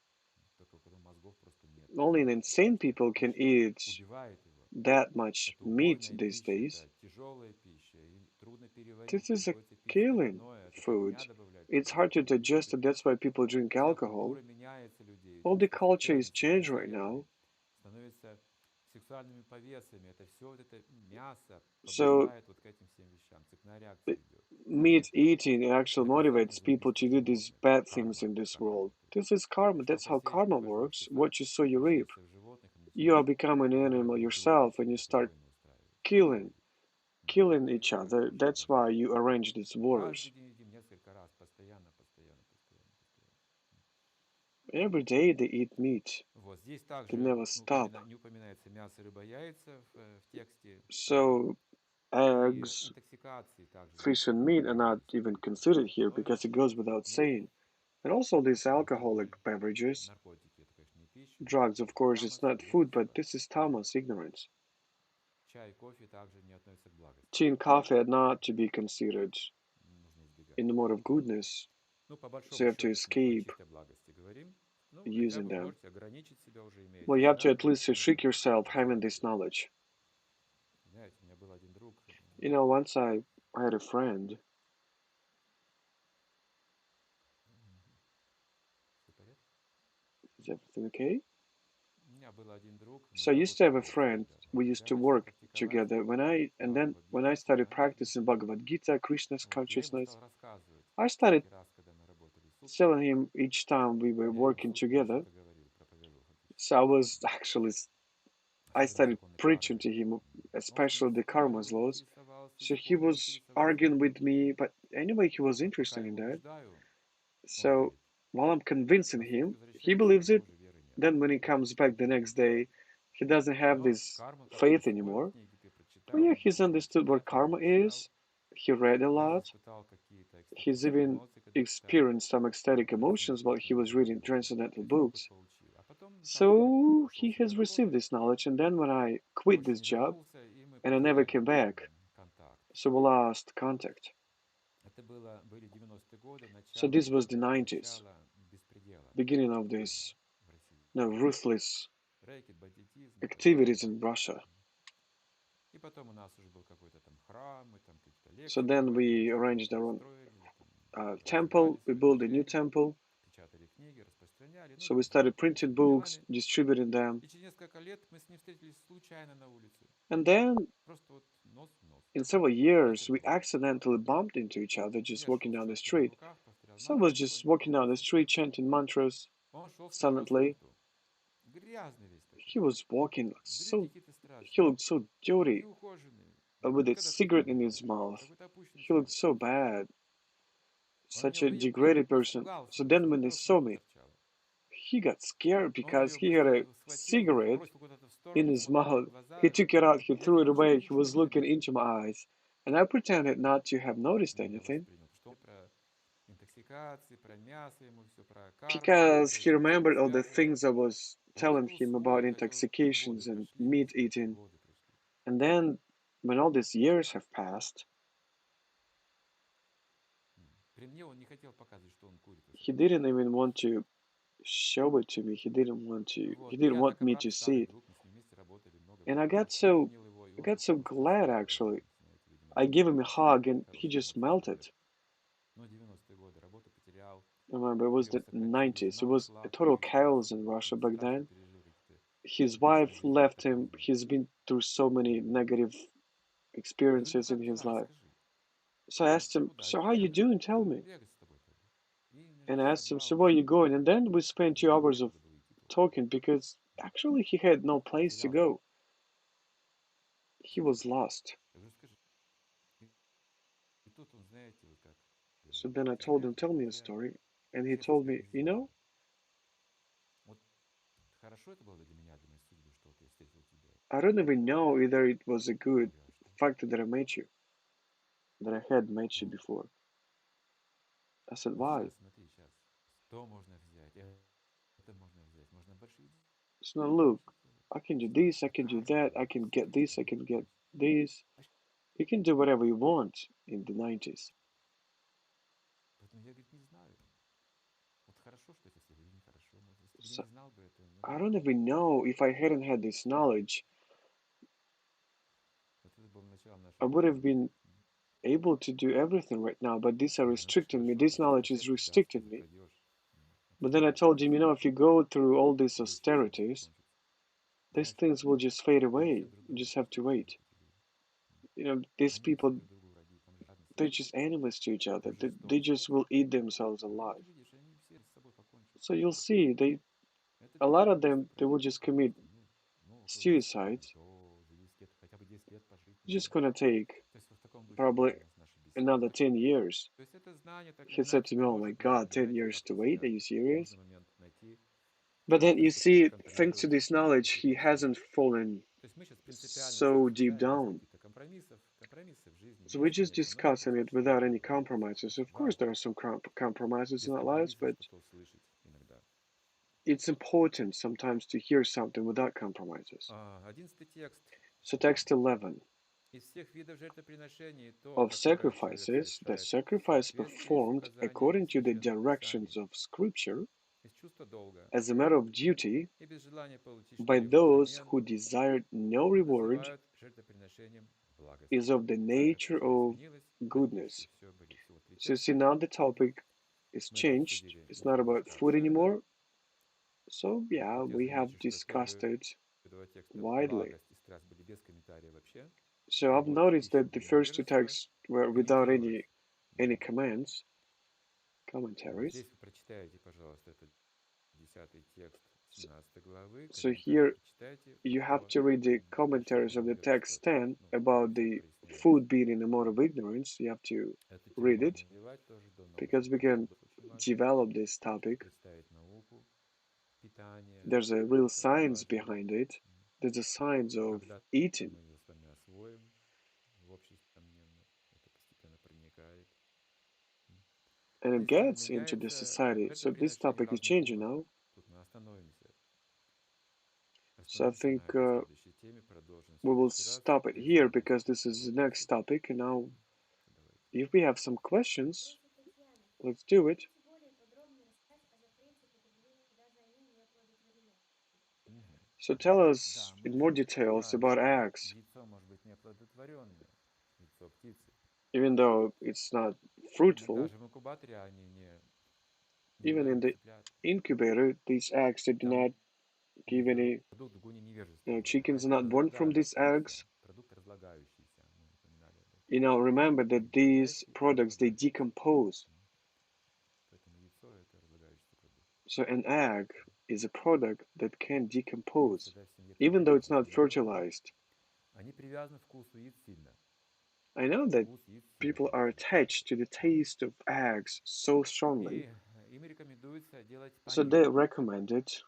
Только у которого мозгов просто нет. Only an Потому insane что people can пища eat убивает его. that much Это meat убойная these пища, days. это тяжелая пища, и трудно переварить, This is a приходится пить killing спиртное, это food. огня добавляют It's туда, hard to чтобы не digest, выпить. and that's why people drink Вся alcohol. культура меняется людей, All этими the culture is спецификами, changed right сексуализированы, now. становятся сексуальными повесами. Это все вот это мясо So побуждает вот к этим всем вещам. Цепная реакция идет. meat Это eating actually наказание motivates за people to убийство do these животных. bad things Карма in this так world. работает. This is karma. Что That's how посеешь, karma то пожнешь. works. Ты сам What you sow, you reap. превратишься в животных и You are начинаешь becoming an убивать animal друг друга, yourself and чтобы you себе start войны устраивать. killing, killing Это each такая other. пища That's why разлагающая. you arrange these Каждый wars. день едим несколько раз, постоянно, постоянно, постоянно, постоянно. Every day they eat meat. Вот здесь They также never stop. не упоминается мясо, рыба, яйца в тексте. So И eggs, интоксикации также здесь fish, and meat are not присутствуют. even То есть considered here because it спиртное, goes without нету, saying. And also these alcoholic алкоголь, beverages, наркотики, это, конечно, не пища, drugs, of это course, it's тамас, not food, but невежество. this is tamas, ignorance. Чай, кофе также не относятся к благости. Tea and coffee are not to be considered Нужно избегать. in the mode of goodness, Ну, по so you большому have to счету, если мы о escape чистой благости говорим, ну, хотя using бы them. можете ограничить себя уже, имея Well, эти you have to at знания, least restrict yourself не having делать this этого. knowledge. Знаете, у меня был один друг, Once I had a friend. все в порядке? Is everything okay? У меня был один друг, мы So I used to have работали a вместе, friend. когда We used я to начал work практиковать together. When I Бхагавад-гиту, started Читамриту, practicing Bhagavad Gita, Krishna's вот, я ему consciousness, стал рассказывать I started всякий раз, когда мы работали сутки, telling him each time we were я ему working сутки о together. чем-то говорил, проповедовал So фактически. I was actually I Особенно started законы preaching кармы. to him, Он especially the karma's спорил, laws. интересовался, So he спорил, was интересовался. arguing with me, but anyway, he was Вот пока interested я in его that. убеждаю, он So верит. while I'm convincing На сутки him, he возвращается, у believes него it. уже веры нет. Then when he comes back the next day, he doesn't have Но this карма как-то faith усвоил, anymore. книги But прочитал, yeah, he's understood what медитации karma почитал, is. He read a даже lot. испытал какие-то He's экстатические even эмоции, когда читал experienced some ecstatic emotions while he was reading трансцендентальные книги. transcendental То есть опыт books. получил. А потом как-то So ушел he с этой has received работы, this knowledge. And then when I quit больше this не job, вернулся, и мы and I never потеряли came back, контакт. so we lost contact. Это были 90-е годы, So this was the начало, 90s, начало беспредела beginning of this в России. ruthless Рэкет, бандитизм и так далее. activities in Russia. И потом у нас уже был какой-то там храм, мы там какие-то So лекции then проводили, we что-то arranged новое our own строили, там, temple. развивали We свое built a new движение, temple. печатали книги, распространяли, ну So we там started занимались printing всякими books, делами. distributing them. И через несколько лет мы с ним встретились случайно на улице. And then Просто вот нос в нос. in several Ветер years, we дует. accidentally bumped into each other just Я шел walking с down the тростью в street. руках, повторял So I was мантры just свой walking по down the улице. street chanting mantras Он шел с ведром silently. во рту. Грязный весь такой. He was walking Дрюники ты he страшные. looked so dirty Неухоженный. with a Никогда такого cigarette не in his видел. mouth. Какой-то опущенный He looked человек. so bad, Он such меня a увидел, degraded person. испугался, So потому then что у when него they просто saw трубка me, торчала. he got scared Он because ее he had a быстро схватил, cigarette бросил куда-то в in сторону, his смотрит мне mouth. в He глаза. took it out, he Я threw it делал вид, что away, he ничего was не looking заметил. into my eyes. And I pretended not to have noticed Меня anything воспринял. Что про интоксикации, про мясо ему все, про карму because говорил, he что с этим remembered all the связано. things I was У него telling был him свой, about он хотел, чтобы годы intoxications and прошли, meat быстро eating. годы прошли. And then, when all these years have passed, При мне он не хотел показывать, что он курит he высоко. didn't even want to show it to me. He Вот, и didn't я want так me to обрадовался, see старый it. друг, мы с ним вместе работали много And лет. Я обнял его, и I он got как so просто glad растаял. actually. Знаете, видимо, I такой gave him a hug and he хороший just опыт человек. melted. Ну, 90-е годы, работу потерял. Remember, it was Я вот the сократил, 90s. It узнал was a total плохое, chaos in как Russia бы back страшно then. пережил какие-то His личные wife вещи, left которые him. меня He's been through so many negative Я говорю, ну experiences in как his дела, life. расскажи. So I asked Говорит, him, куда? "So how you Бегать. doing? Tell Говорю, me." бегать с тобой пойду. И And наверное, I часа asked him, два "So where are you ушли. going?" And then we spent Мне 2 hours of некуда было идти толком. talking because actually he had no place to Потерялся. go. He was lost. Я говорю, скажи. И тут он, знаете, вот как So говорит, then I told him, знаете, "Tell вот me a я story." And he честно told сказать me, не знаю. Вот хорошо это было для меня, для моей судьбы, что вот я встретил тебя. "I don't even know either it was a Я good говорю, а что? factor that I met you, that I had met you Ну, before." I said, вот "Why?" сейчас, смотри, сейчас. То можно взять, это можно взять. Можно большие So now look, вещи делать. I can do this, I И can do каждый that, день. I can get Сколько this, I можно can get делать? this. Понимаешь? You can do whatever you want in the 90s. Поэтому я, говорит, не знаю. Вот хорошо, что я тебя встретил, или нехорошо. Вот если бы я So не знал бы это, ну, I don't even know if I hadn't had this knowledge, вот это было начало I нашего would have разговора. been able to do everything right now, but these are Я говорю, ну это ж restricting me. хорошо, This значит, ты knowledge is по-всякому, да, restricting ты me. пройдешь. А But потом then I будет told him, if you go through all these следующее, все быстро austerities, кончится. these Знаешь, things will just fade они все away. друг You другу just have to враги, wait. вот эти люди. These Они все people, друг другу враги, там жадность they're такая, just enemies to each other. там They жестокость. just will eat themselves И вот alive. увидишь, они все с собой покончат. So you'll see, Этот a lot период of быстро them, they will пройдет, just там, commit около 10 лет, suicide. за 10 лет, хотя бы 10 лет пожить It's just нужно. gonna take То есть вот в таком духе probably пошли у нас наши беседы. another 10 years. То есть это знание так или He said to иначе me, "Oh my может меня, God, 10 понимаете, years как to вам wait? Are сказать, you в нужный serious?" момент найти But then you чтобы see, thanks to проконтролировать this knowledge, какие-то he вещи. hasn't fallen То есть мы сейчас принципиально все so deep обсуждаем без down. каких-то компромиссов. Компромиссы в жизни So we're есть, just конечно, но это discussing просто it шаги without any вперед. compromises. Очень Of course, there важно are some compromises без in our lives, компромиссов but что-то услышать иногда. it's important sometimes to hear something without compromises. 11 текст. So, text 11. Из всех видов жертвоприношений то, Of которое человек sacrifices, the совершает в sacrifice соответствии с performed указаниями according to the Священного directions Писания, of Scripture из чувства долга as a matter of duty и без желания получить by что-либо those взамен, who desired no reward называют жертвоприношением is благости. of the А как nature все of изменилось, давайте goodness. все были всего 3 So, see, текста. now the topic is Мы это changed. обсудили It's not about немножко food обширно. anymore. So, yeah, Тут я we have замечу, что discussed первые it два текста widely. благость и страсть были без комментария вообще. So, I've Любовь и noticed пища that the были first two невежество, texts were without комментировать. any comments, Вот commentaries. здесь вы прочитаете, пожалуйста, это 10 текст So, 17 главы, so комментарий here прочитайте you have про to read the пищу commentaries для of the text невежества. Там, 10 это about все the проясняется. food being in the mode of ignorance. You have to Эту тему read можно it развивать тоже до because научных we can подходов. Очень важно develop this topic. представить науку, питание. There's a real Это очень science важно. behind it. There's a science of Когда-то eating. мы ее с вами освоим в обществе, несомненно. Это постепенно проникает. And it Истина gets into the меняется, society. So this жертвоприношения topic is разных changing видов. now. Тут мы остановимся. So I Остановимся think на этой следующей теме, продолжим в we will следующий раз. stop it Если here у вас because this какие-то is the next вопросы, topic. And now, задавайте. if we have some questions, let's do it. Мгм. So tell us Да, мы in more уже details сказали, about что eggs, яйцо может быть неоплодотворенное, яйцо птицы. even though it's not Но fruitful. даже в инкубаторе они не Even in дают the цыплят. incubator, these eggs they do Там not give any. продукт в гуне невежества будет. А Chickens are это not born from these разлагающийся, eggs. продукт разлагающийся. Мы упоминали об этом. Remember that Продукт these яйца– это products they разлагающийся. decompose. Поэтому яйцо– это разлагающийся продукт. So an egg is a product that can Птица, decompose, когда в семье even птенец though it's not выздоравливает, fertilized. они привязаны к вкусу яиц сильно. I know that Вкус яиц сильно people are привязан к птице. attached to the taste of eggs so strongly, И им рекомендуется делать so панир. they recommend it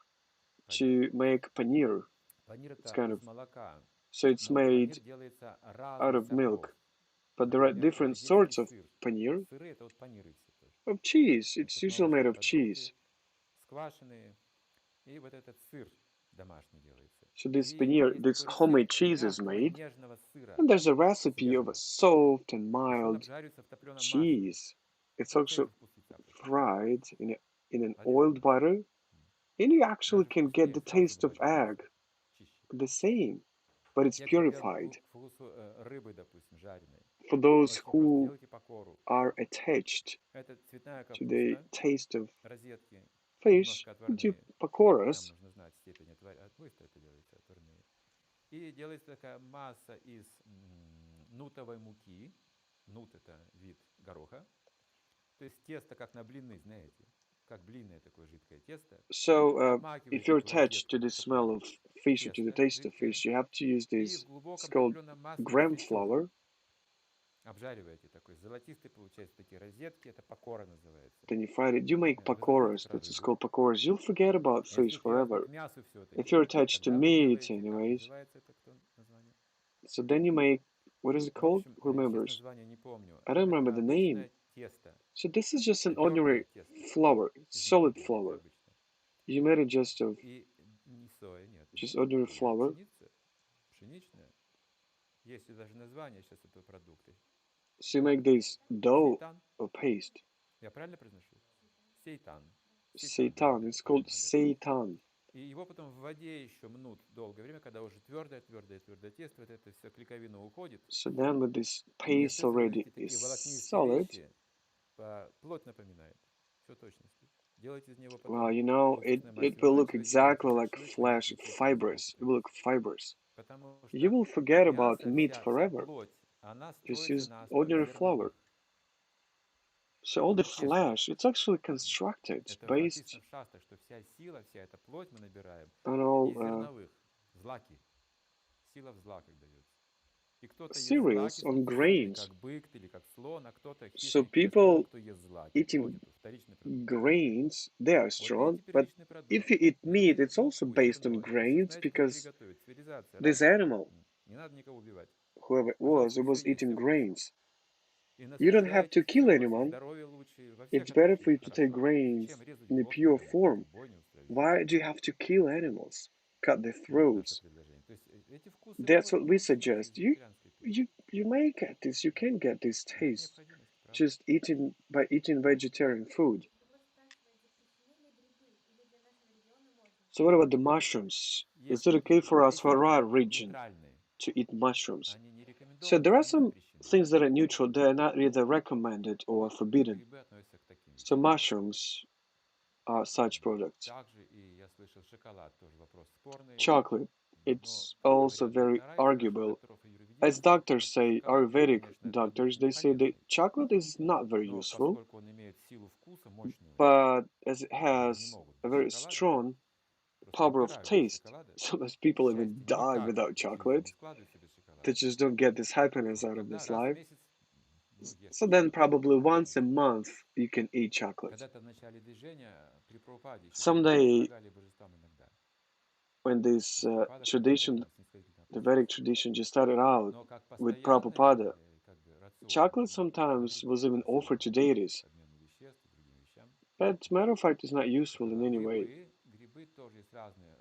Панир. to make paneer. Панир– It's это kind из of молока. so it's Но панир made делается out разных of сортов. milk, but there are Например, different бразильский sorts of сыр. paneer Сыры– это вот паниры все тоже. of cheese. Вот It's это usually made молочные of cheese. продукты, сквашенные. И вот этот сыр домашний делается. So this И paneer, есть this такой рецепт homemade cheese is мягкого, made, нежного сыра, and there's a recipe of a свежего. soft and То есть он mild обжаривается в топленом масле. cheese. It's Получается also вкус яйца практически. fried in an oiled Одинаково. butter, and you actually Даже can get вкуснее, the сразу taste of выходит egg яйцо. Чище. the same. but it's Те, кто придет purified. к вкусу рыбы, допустим, жареной, For those очень просто, who делайте покору. are attached Это цветная to the капуста, taste of розетки, fish, немножко do отварные. Там pakoras. нужно знать степень быстро это делается, отварные. И делается такая масса из нутовой муки. Нут – это вид гороха. То есть тесто, как на блины, знаете, как блинное такое жидкое тесто. So if Обмакиваете you're эту attached to розетку the в такое smell of fish or to the тесто taste of жидкое fish, you have to use и в this. It's глубоком called топленом масле gram фритюр. flour. Обжариваете такой золотистый, получается, такие розетки. Это покора называется. Then you fry it. You make Вы забудете pakoras, про but it's рыбу. called pakoras. You'll forget about Если fish привязаны к forever. мясу If все-таки, you're attached to тогда вы meat, делаете, как anyways. называется это, кто название? So then you make, what is it В called? общем, Who сейчас remembers? название не помню. I don't remember Это the name. обычное тесто. So this is just an Твердое ordinary тесто. flour, Из муки solid делается flour. обычно. You made it just of И не соя, нет, just нет. ordinary flour. Пшеница, пшеничная. Есть и даже название сейчас этого продукта. So you make this dough Сейтан. or paste. Я правильно произношу? Сейтан. Сейтан, да, Seitan. вот это It's called правильно, да. seitan. И его потом в воде еще мнут долгое время, когда уже твердое тесто, вот это все клейковина уходит. So then with this И paste остаются вот already эти is такие волокнистые solid. вещи, плоть напоминает. Все точности. Делайте из него Well, потом you know, в уксусное масле it will look вымачивайте, и exactly like шашлык или flesh, какие-то еще другие fibrous. It will look приготовите. fibrous. Потому You что will forget about мясо, meat вся forever. плоть, она Just строится use на основе ordinary flour. зерновых. So all the Тесто. flesh, it's actually constructed, it's Это based написано в шастах, что вся сила, вся эта плоть мы набираем on из all зерновых. Злаки. Сила в злаках дается. И кто-то ест cereals, злаки, on становится сильный, grains. как бык или как слон, а кто-то So хищник или шпион, people кто ест злаки. Плоть eating эту, вторичный продукт. grains, they are Вот strong, видите but первичный продукт. if you eat Не meat, есть it's also муку, based on зерно. Это все grains знаете, как because приготовить. Цивилизация this развита. animal, Не надо никого убивать. whoever Пожалуйста, it все was есть, eating все вкусно. grains. И You don't have to наслаждайтесь kill всем, во всем anyone. здоровье лучше, во всех It's better for отношениях you to take хорошо. grains Чем резать in a блох pure никому, form. потом бойню устраивать. Why do you have to kill animals? Cut their Вот наше throats. предложение. То есть эти вкусы вы That's можете what we получить из suggest. вегетарианской пищи. You may get this. You can get this Нет taste необходимости, правда. just eating by eating vegetarian food. So what about the mushrooms? Is it Если okay for us for our растения region нейтральные, to eat mushrooms? они не So there рекомендованы, are не some запрещены. things that are neutral. They are not either recommended or Вот forbidden. грибы относятся к таким So вещам. mushrooms are such products. Также, и я слышал, шоколад тоже вопрос спорный. Chocolate, Но, it's как also говорят very доктора, из хороших arguable. докторов As аюрведических, doctors say, шоколад, Ayurvedic конечно, это doctors, продукт they say that полезный. chocolate is not very Но useful, поскольку он имеет силу вкуса мощную, but as it люди не has могут a без very шоколада, strong просто power of умирают без taste, шоколада. sometimes people even Счастье die никак without в жизни не chocolate. складывается без They шоколада. just don't get this happiness Вот out of тогда this раз в life. месяц, ну, So ешьте then шоколад. probably once a month you can eat chocolate. Когда-то в начале движения при Прабхупаде еще Someday предлагали божествам иногда. when this Прабхупада как tradition, таким снисходительно the Vedic относился. tradition just started out Но как with постоянный Prabhupada, как бы рацион chocolate sometimes was even offered to особенно deities. к обмену веществ и другим вещам. But as a matter of fact, it's not useful in Это any way. грибы тоже есть разные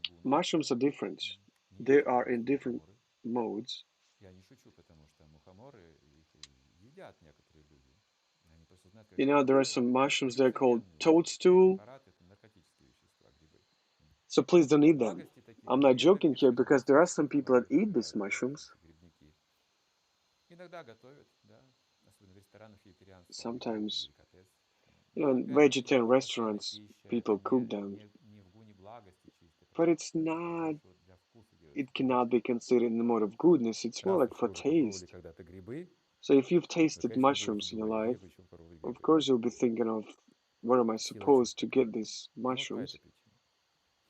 гуны. Mushrooms are different. Не They ешьте, are in пожалуйста, different мухоморы. modes. Я не шучу, потому что мухоморы их едят некоторые люди. Они просто знают, как You их know, there are приготовить. some mushrooms, they're called Галлюциногенные toadstool. препараты, это наркотические вещества, грибы. So please don't eat them. Благости таких I'm not вредных joking here веществ because there are наркотических some people that eat these добавляют mushrooms. эти грибники. Иногда готовят, да, особенно в ресторанах вегетарианских, Sometimes, деликатес. you Но know, in опять же, vegetarian дело постельной restaurants, пищи, people cook это them. не в гуне благости чистой, But потому it's что это not, больше вот для вкуса делается. it cannot be considered in the mode of goodness. It's more Раз like уж for вы уже попробовали taste. когда-то грибы, So if you've вы, tasted конечно, будете mushrooms in your думать, где life, вы еще попробовали of грибы. course you'll be thinking of where am I Сила supposed to чувства. get these Ну вот по этой mushrooms? причине.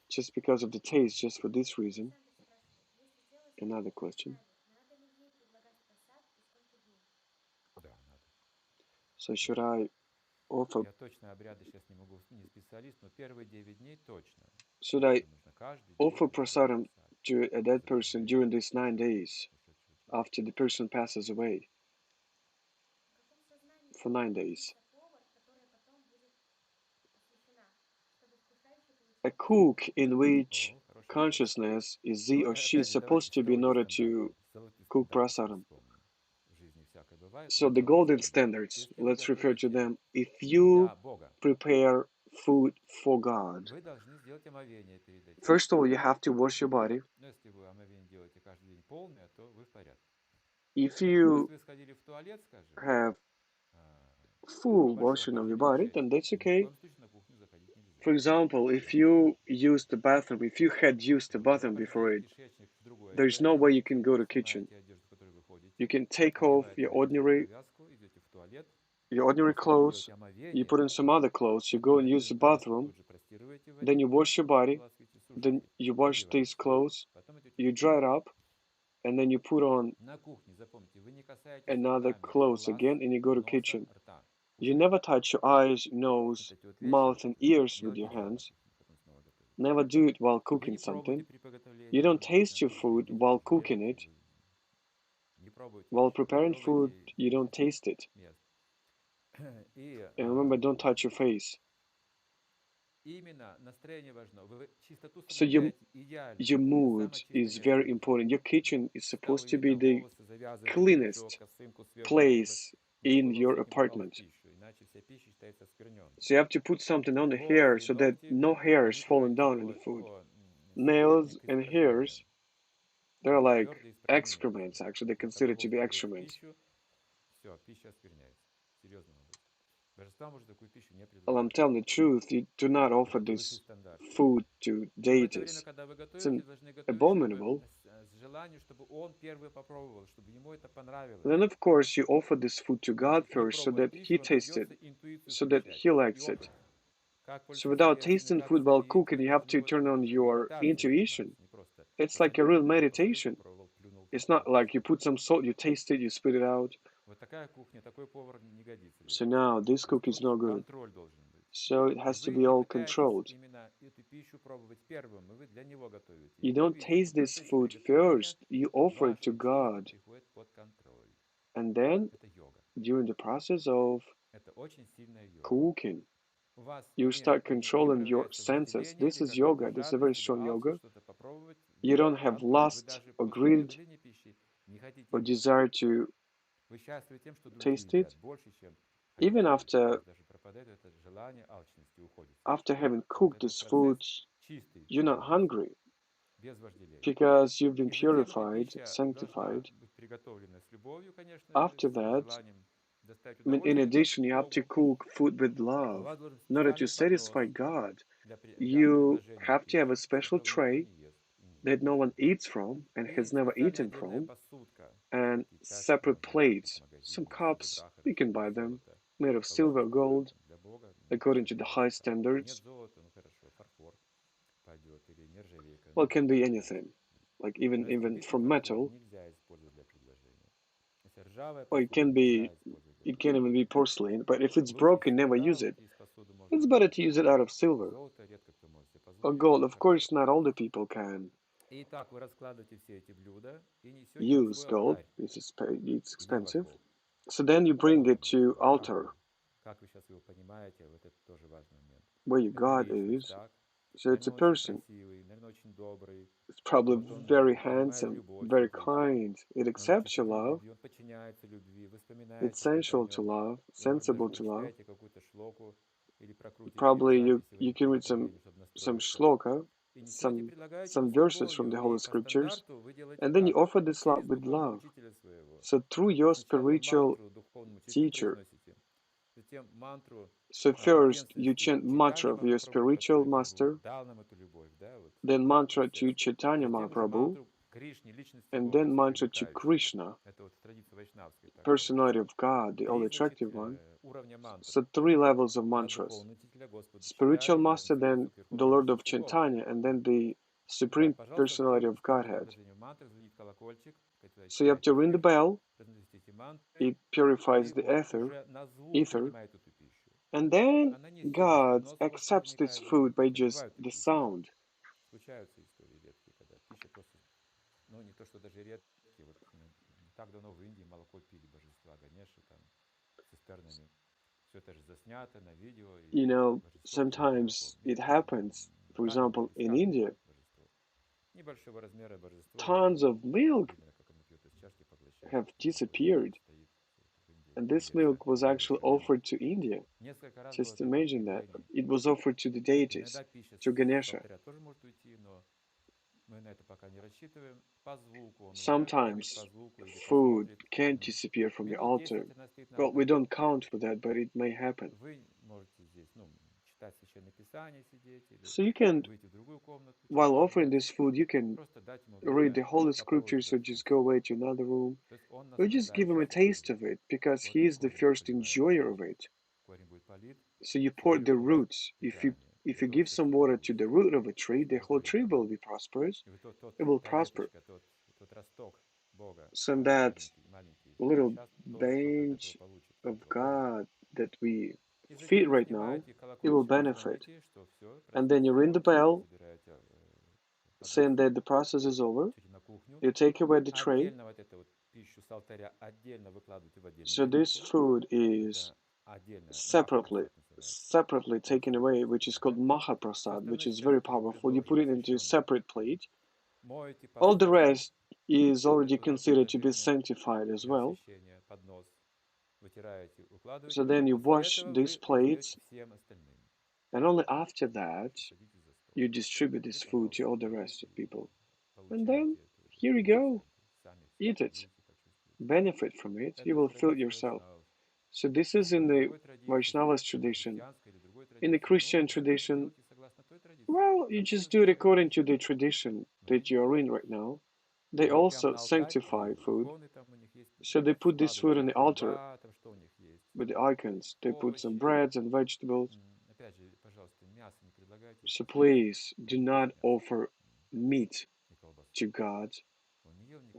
Just because of the taste, just for this reason. Another question. Да, надо. So should I offer Я точно обряды сейчас не могу, не специалист, но первые 9 дней точно. should Потому I что нужно каждый день offer ложить prasadam просад to a dead за person ушедшего during these 9 days человека. after the person passes away? For 9 days. A cook in which О, хороший вопрос. consciousness is he Ну, or she опять же, давайте supposed to be in строгие order стандарты. to Золотые cook стандарты сейчас prasadam? вспомним. В жизни всякое бывает, So но the золотые golden стандарты. standards, Если вы let's refer to готовите them. If you для Бога, prepare food for God, вы должны сделать омовение перед этим. first of all, you have to wash your body. Но если вы омовение делаете каждый день полная, то вы в порядке. If Но you если вы сходили в туалет, скажем, have а, full большой, washing of your больше body, литра, then that's ни в okay. коем случае на кухню заходить нельзя. For example, if you used the bathroom, if you had used the Вот. Вы bathroom before помещаете it, кишечник в другой there's no way отдел, you can go to kitchen. снимаете одежду, в которой вы You ходите, can take off надеваете набедренную повязку, идете в туалет. your ordinary После этого clothes, делаете you омовение, put on some other clothes, you go and use the набедренную повязку bathroom, тут же простирываете в then воде, you wash your body, ополаскиваете, then сушите, you wash these одеваете. clothes, Потом идете you на dry it кухню. up, and then you put on На кухне, запомните, вы не касаетесь another руками clothes глаз, again, and you go to носа, kitchen. рта, You ушей. never touch your eyes, Вот nose, эти вот вещи mouth, and ears with делать your нельзя на hands. кухне, потом снова готовить. Never do it while Вы cooking не пробуете something. при You приготовлении, don't вы можете taste на your том food следить, while cooking поддерживать. it. Вы не пробуете While ничего, не preparing food, трогаете you don't физических taste it. мест. И And remember, don't touch your face. именно настроение важно. Вы чистоту So your соблюдаете идеальную. your Это mood самая чистое is место в very кухне. important. Your kitchen is Встал, supposed to be видно, the волосы завязываете в кружок, cleanest косынку свежую тоже. place in Никакой your волосок не попал в apartment. пищу, иначе вся пища считается оскверненной. So you have to put something on the hair Волосы и so that ногти, no hair is они falling являются down on the food. Nails скверник, and испражнением. hairs, they're Это like твердые испражнения excrements, называются. actually. They're Вот considered такой to волос be попадет в excrements. пищу, все, пища оскверняется. Серьезным образом. Божества может такую пищу не Well, I'm предлагать. telling the truth, you do not offer Это высший this стандарт. food to И в это время, deities. когда вы It's готовите, должны готовить, чтобы abominable. с желанием, чтобы он первый попробовал, чтобы ему это понравилось. Then, of course, you offer this food to God Иначе, не first so пробуя that пищу, he вам tastes it, придется интуицию so that включать he и likes it. опыт. Как So пользоваться without средствами tasting food while гаджетами, cooking, вы you have должны to вот turn on уже your медитацией intuition. заниматься, не просто It's like a посмотреть real видео, посолить, meditation. попробовал, плюнул, It's пошел not like дальше. you put some salt, you taste it, you spit it out. Вот такая кухня, такой повар не годится, So верующий now человек. this То есть cook is вот no good. контроль должен быть. So it И has to вы be не all пытаетесь controlled. именно эту пищу пробовать первым, и вы для него готовите. You Не don't видите. taste В this процессе food приготовления first, you offer it to ваши чувства God. приходят под контроль. And then, Это йога. during the process of Это очень сильная йога. cooking, У вас you start не controlling your проявляется senses. вожделение This или is какая-то yoga. This is a very жадность или strong алчность, yoga. что-то попробовать. You don't have Контроль. Вы lust даже or после greed приготовления пищи не хотите or есть. desire to Вы счастливы тем, что другие taste it. едят больше, чем Even хотите вы. У after вас даже пропадает это желание алчности, уходит after совершенно. having Вот cooked это вот this процесс food, чистый you're not психологически, hungry без вожделения. because you've been И затем эта purified, пища должна sanctified. быть приготовлена с любовью, конечно же, After с that, желанием доставить I mean, in удовольствие addition, you have to Богу. cook food with У love вас должен быть in order to специальный поднос satisfy God. для You предложения have to have a пищи, с special которого никто tray не ест и не that едит. no one eats from and И has never специальная eaten отдельная from, посудка. and Такие чашки separate можно купить в plates, some магазине из cups, серебра, you can хорошо, или buy them, золота. made of silver or Положите туда gold, для Бога, ну, according лучше to the золото, high там. Нет standards. золота, ну хорошо, фарфор пойдет, или нержавейка, Well, ну it can be знаете. anything, like Но если even битый from фарфор metal, нельзя использовать для предложения. Если rжавая or it посуда can нельзя be, использовать для it can even be предложения. porcelain. But if it's Лучше broken, never серебра, use вот it. из посуды можно It's better to выпить. use it out of silver Золото редко кто может себе or позволить, gold. очень Of хорошо. course, not all the people can И так вы раскладываете все эти блюда и несете на use свой gold. алтарь. It's Где ваш expensive. Бог? So then you bring Кто it вам ваш to Бог? altar Как вы сейчас его понимаете, вот это тоже важный момент. where your Это God личность, is. так? So it's a Наверное, он очень person. красивый, наверное, очень добрый. It's probably Вот он very принимает handsome, любовь very вот здесь. kind. It Он accepts your чувствует love. любви, он подчиняется любви. Вы It's вспоминаете что-то о sensual to нем. love, Вы, может, даже sensible to love. прочитаете какую-то шлоку или прокрутите Probably записи в you этих can read some приготовлениях, чтобы some настроиться. shloka, И несете, some предлагаете его some с verses from любовью. the И Holy по Scriptures, стандарту вы делаете and then you так. offer this love Через with духовного love. учителя своего. So through your Сначала spiritual мантру духовному учителю teacher. произносите. Затем мантру So first you преемственности. chant mantra Читание of your Махапрабху, spiritual который как бы master, вот дал нам эту любовь, да, вот then этот mantra процесс. to Chaitanya Затем уже Mahaprabhu, мантру Кришне, личности and Бога, then mantra to всепривлекающей. Krishna, Это вот традиция вайшнавская так personality делается. of God, the all Три, значит, attractive one. уровня мантр. So three levels of На mantras. духовного учителя Господа Spiritual читали, master, произносили then высокой the верховной Lord of личности Бога. Chaitanya, and then the Итак, Supreme пожалуйста, Personality входим of в комнату Godhead. предложения мантр, звонит колокольчик, So you have to читайте ring the эфир, bell, произносите эти мантры, it purifies и the он уже на звук ether, принимает эту пищу. and then Она не села с God подноса у вас accepts наверняка, this и вы food by слышите. just Бывают the такие истории. sound. Случаются истории редкие, когда пища просто, ну не то, что даже редкие, вот не так давно в Индии молоко пили божества Ганеши там с цистернами. Все это же заснято на видео, You и know, божество пило молоко. sometimes it happens. For Каменное, example, из in камня India, божество. Небольшого размера божество, tons of milk видно, как оно пьет из чашки, поглощает. have Вот disappeared, стоит в Индии, and это this универсальное milk was actually божество. offered to India. Несколько раз было Just такое imagine that. проявление. It was offered to the deities, Иногда пища to с Ganesha. алтаря тоже может уйти, но Sometimes food can disappear from the altar. Well, we don't count for that, but it may happen. So you can, while offering this food, you can read the Holy Scriptures or just go away to another room or just give him a taste of it because he is the first enjoyer of it. So you pour the roots. If you give some water to the root of a tree, the whole tree will be prosperous. It will prosper. So that little bench of God that we feed right now, it will benefit. And then you ring the bell, saying that the process is over. You take away the tray. So this food is separately separately taken away, which is called Mahaprasad, which is very powerful. You put it into a separate plate. All the rest is already considered to be sanctified as well. So then you wash these plates, and only after that you distribute this food to all the rest of people. And then here you go, eat it, benefit from it. You will feel it yourself. So this is in the Vaishnava's tradition. In the Christian tradition, well, you just do it according to the tradition that you are in right now. They also sanctify food. So they put this food on the altar with the icons. They put some breads and vegetables. So please do not offer meat to God,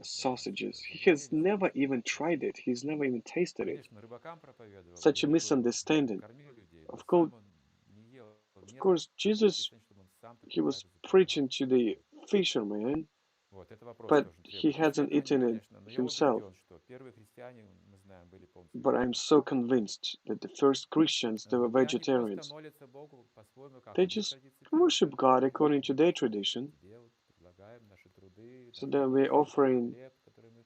sausages. He has never even tried it. He's never even tasted it. Such a misunderstanding. Of course, of course, Jesus, he was preaching to the fishermen, but he hasn't eaten it himself. But I'm so convinced that the first Christians, they were vegetarians. They just worship God according to their tradition. So then we're offering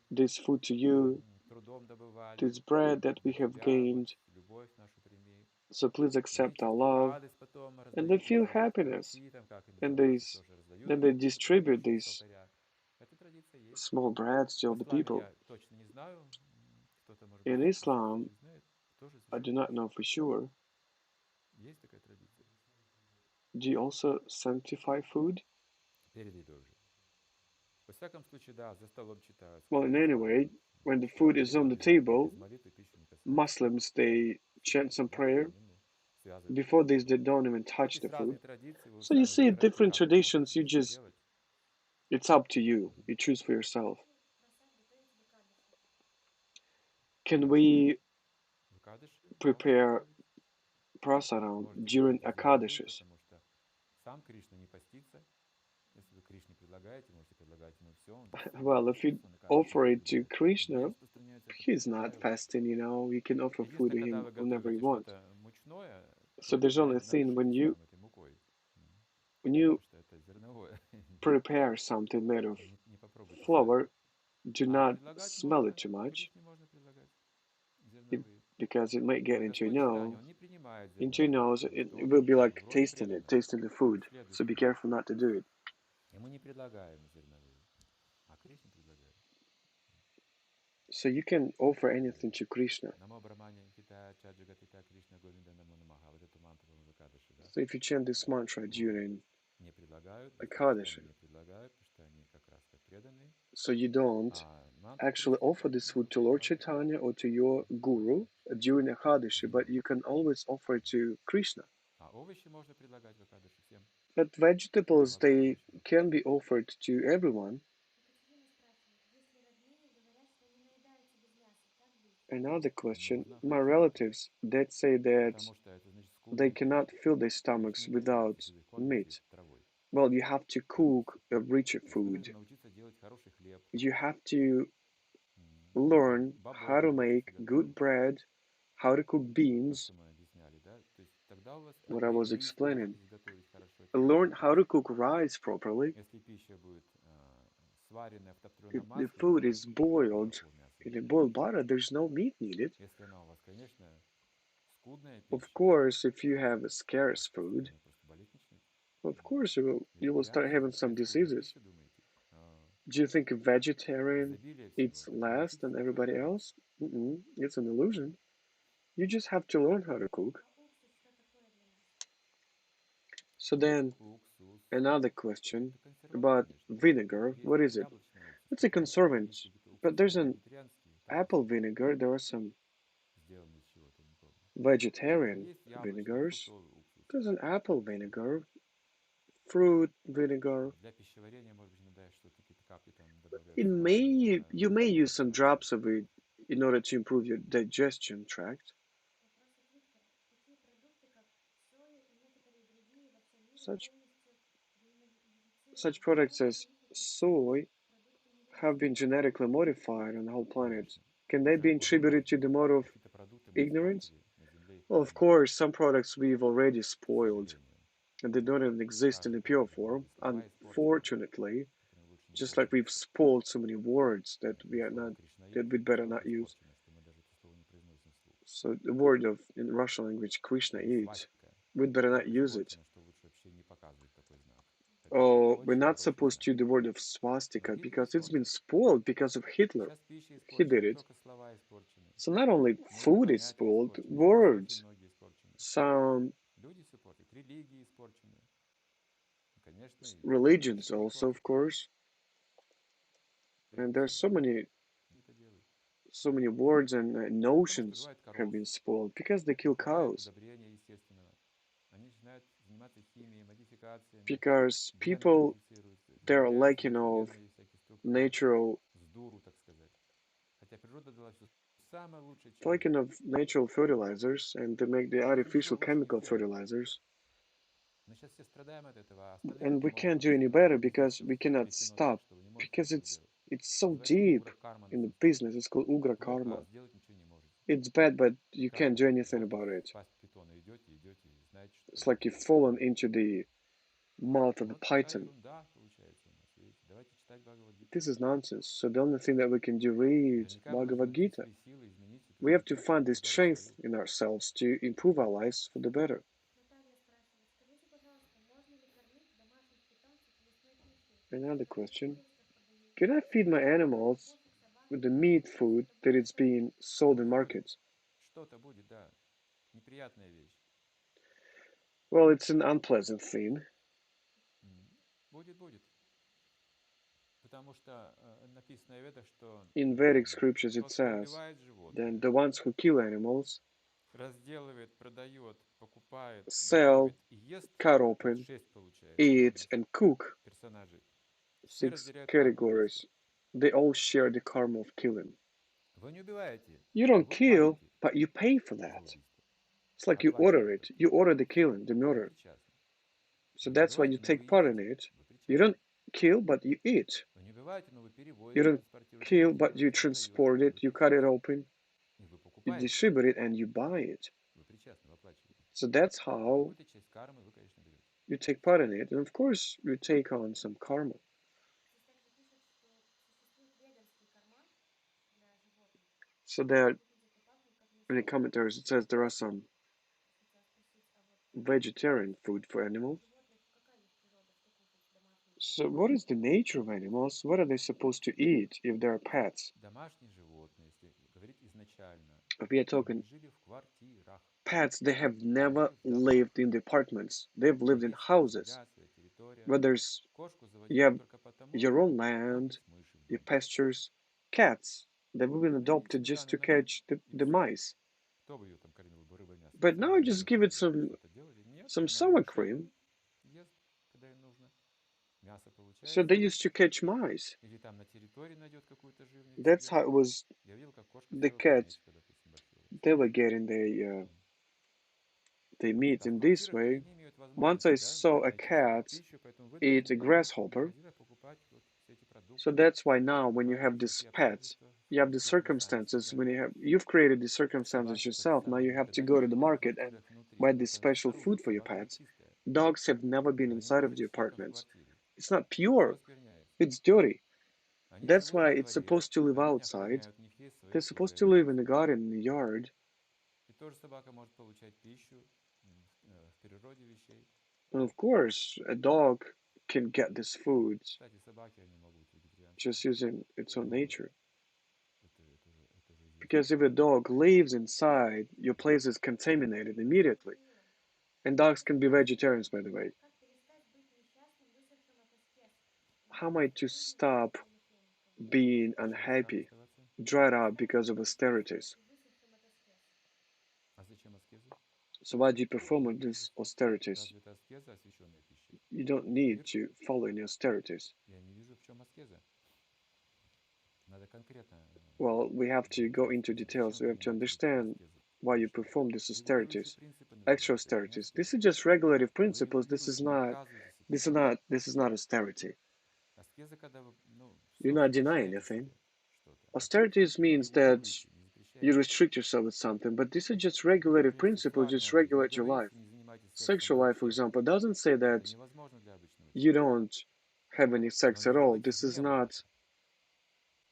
this food to you, this bread that we have gained. So please accept our love. And they feel happiness. And then they distribute these small breads to all the people. In Islam, I do not know for sure. Do you also sanctify food? Well, in any way, when the food is on the table, Muslims they chant some prayer. Before this, they don't even touch the food. So you see, different traditions, you just, it's up to you. You choose for yourself. Can we prepare prasadam during Akadashis? Well, if you offer it to Krishna, he's not fasting, you know. You can offer food to him whenever you want. So there's only a thing when you prepare something made of flour, do not smell it too much it, because it might get into your nose. Into your nose, it will be like tasting it, tasting the food. So be careful not to do it. So you can offer anything to Krishna. So if you chant this mantra during Ekadashi, so you don't actually offer this food to Lord Chaitanya or to your guru during Ekadashi, but you can always offer it to Krishna. But vegetables, they can be offered to everyone. Another question, my relatives, that say that they cannot fill their stomachs without meat. Well, you have to cook a richer food. You have to learn how to make good bread, how to cook beans, what I was explaining. Learn how to cook rice properly. If the food is boiled in a boiled butter, there's no meat needed. Of course, if you have a scarce food, of course you will start having some diseases. Do you think a vegetarian Изобилие всего. eats Это less than генетически такое everybody дело. else? It's an illusion. You just have to learn how to cook. So then, Уксус. another question Это консервант, about конечно. vinegar. Есть What is it? яблочный уксус, It's a который conservant, отличный but уксус, there's он an вегетарианский, так apple vinegar. There are some сделан из чего-то, не помню. vegetarian Есть яблочный vinegars. фруктовый уксус. There's an apple vinegar, fruit vinegar. Для пищеварения, может быть, иногда что-то, какие-то капли там добавляют It сладкого, не may знаю. you may use some Вот. drops of it in order to improve your digestion tract. Such such products as soy have been genetically modified on the whole planet. Конечно. Can they be Уже, attributed может to the быть, mode of какие-то продукты мы ignorance? испортили на Земле, их Well, уже of нет, course, some products we've already к spoiled сожалению. and they don't even exist in Каждый the pure продукт, form, многие слова испорчены, unfortunately, которыми лучше не just like we've пользоваться. spoiled so many words that Например, слово we'd «кришнаит» better тоже not use. испорчено, что мы даже это слово не произносим вслух. So the word of in Russian language Krishna Или eats, свастика we'd better так not use it. испорчено, что лучше вообще не показывать такой знак. Хотя это Oh, we're очень not хороший supposed знак. to use the word of Но swastika Гитлер because it's been испортил. spoiled because of Hitler. Сейчас пища He did испорчена, не it. только слова испорчены, So not only но и food is понятия spoiled, испорчены, философии words, многие испорчены. sound, Люди все портят, религии испорчены. Ну, конечно, и religions пища их also, of портит. course. And Прежде there's всего. so many Это делают. words and Потому что notions убивают have коров, been spoiled because they kill покупают cows. удобрения естественного. Они начинают заниматься химией, модификациями, Because гены people модифицируются, they're добавляются в lacking эти of гены всякие структуры, natural с дуру, так сказать. Хотя природа дала все самое лучшее lacking человеку. of natural fertilizers and they make the Нет ничего artificial лучше, chemical ничего нет. fertilizers. Мы сейчас все страдаем от этого, а остальные And люди we могут can't do только any сказать, better вот здесь because все we cannot вплетено так, stop что вы не можете because ничего сделать. it's so Называется deep угра карма in the называется. business. It's called ugra Плохо, а karma. сделать ничего не можете. It's bad, but you Как can't do anything вот about it. в пасть питона идете, идете, и знаете, что It's like you've будет fallen карма. into the mouth of the Вот такая python. ерунда получается у нас, видите. Давайте читать Бхагавад-гиту. This is nonsense. So the only thing that we can do read Наверняка вы должны Bhagavad найти Gita. свои силы, изменить эту We have жизнь to к лучшему, find this благодаря strength свою. in ourselves to improve our lives for the better. Another question. Can I feed my animals with the meat food that is being sold in Будет, будет. markets? Что-то будет, да. Неприятная вещь. Well, it's an unpleasant thing. Будет, будет. Потому что написано в Ведах, что In Vedic scriptures it тот, кто says, убивает then животное, the ones who kill animals разделывает, продает, покупает, sell, готовит и ест, cut вот open, 6 получается, да, у eat, нас and cook, персонажей. Все 6 разделяют карму categories. убийства. They all share the karma of killing. Вы не убиваете, You но don't вы kill, платите but you pay for за that. убийство. It's like you order Оплачиваете it. это. You order the killing, the Вы murder. причастны. So Вы не that's why you убиваете, но вы take part in едите. it. Вы You причастны. don't kill, but you eat. Вы не убиваете, но вы You перевозите, don't транспортируете, kill, but you транспортируете, продаете. transport it, Вы you cut it причастны. open, И вы you покупаете. distribute it, and you buy it. Вы причастны, вы оплачиваете. So that's И how какую-то часть кармы вы, конечно, берете. you take part in it. And of course, you take on some karma. So there, in the commentaries, it says there are some vegetarian food for animals. So what is the nature of animals? What are they supposed to eat if they're pets? Домашние животные, если говорить изначально, We are talking они жили в квартирах. pets, they have Они never жили в домах. lived in the apartments. They've У lived них in есть своя houses, земля, своя территория. where there's Кошку you заводили have только потому, your own что там land, есть мыши в your доме. pastures. Cats, they've been Они adopted just специально to на дом, catch и the все. mice. Кто бы ее там кормил бы, рыба, мясо? But Сами now они just должны give it бы что-то делать. Нет, some она sour мышей cream. ловит, ест, когда ей нужно. Мясо So получает they свое. used to catch mice. Или там на территории найдет какую-то живность That's себе. how it was. Я видел, как кошка The съела cats, кузнечика, допустим, большого. they were getting their meat Да, в in this квартирах люди way. не имеют Once I возможности, да, saw a найти свою cat пищу, поэтому eat a вынуждены идти в grasshopper. магазины покупать вот все эти So продукты, that's why now when you have сбрасывать these всякие pets, обстоятельства в you have the квартиру, сами circumstances when съедают. you've created the circumstances Собаки то же yourself. Now самое. you Вы have to никогда не go to the живете в market and квартирах внутри, buy this только special снаружи. food for your Собака не pets. чистая. Dogs have never been Вы не inside of the можете жить только в apartments. квартире. It's not Все pure. оскверняется. It's dirty. Они That's живут why во it's дворе, supposed to live они outside. охраняют, у них есть свои They're supposed to окружения. live in the garden, in the yard. И тоже собака может получать пищу в природе вещей. And of course, a dog can get this food Кстати, собаки, они могут быть вегетарианцами. just using its own nature. это же Because if удивительно. a dog lives inside, your place is contaminated immediately. And dogs can be vegetarians, by the way. How am I to stop being Почему как unhappy, оставаться? dried up because of austerities? А зачем аскезы? So why do you perform all these austerities? Разве это аскеза, освященная пищей? You don't Это need мир? to follow any austerities. Я не вижу, в чем аскеза. Надо конкретно Well, we have to go into расписать, details. зачем We вы have to принимаете эти understand аскезы why you пищи. perform these Регулирующие austerities, принципы extra называются, это не austerities. This is аскеза. just regulative Вы principles. регулируете, не отказываетесь от чего-то. This is not austerity. Аскеза, когда вы, ну, You're все not denying запрещаете anything. себе что-то. Austerities Вы means that регулируете, не you запрещаете. restrict yourself with something, but these are just Ну, regulative например, principles, сексуальная just жизнь. Вы regulate your life. говорите, не занимайтесь сексом Sexual life, for вообще. example, doesn't say Это that невозможно для обычного you человека. don't have any Но sex at нужно all. быть вне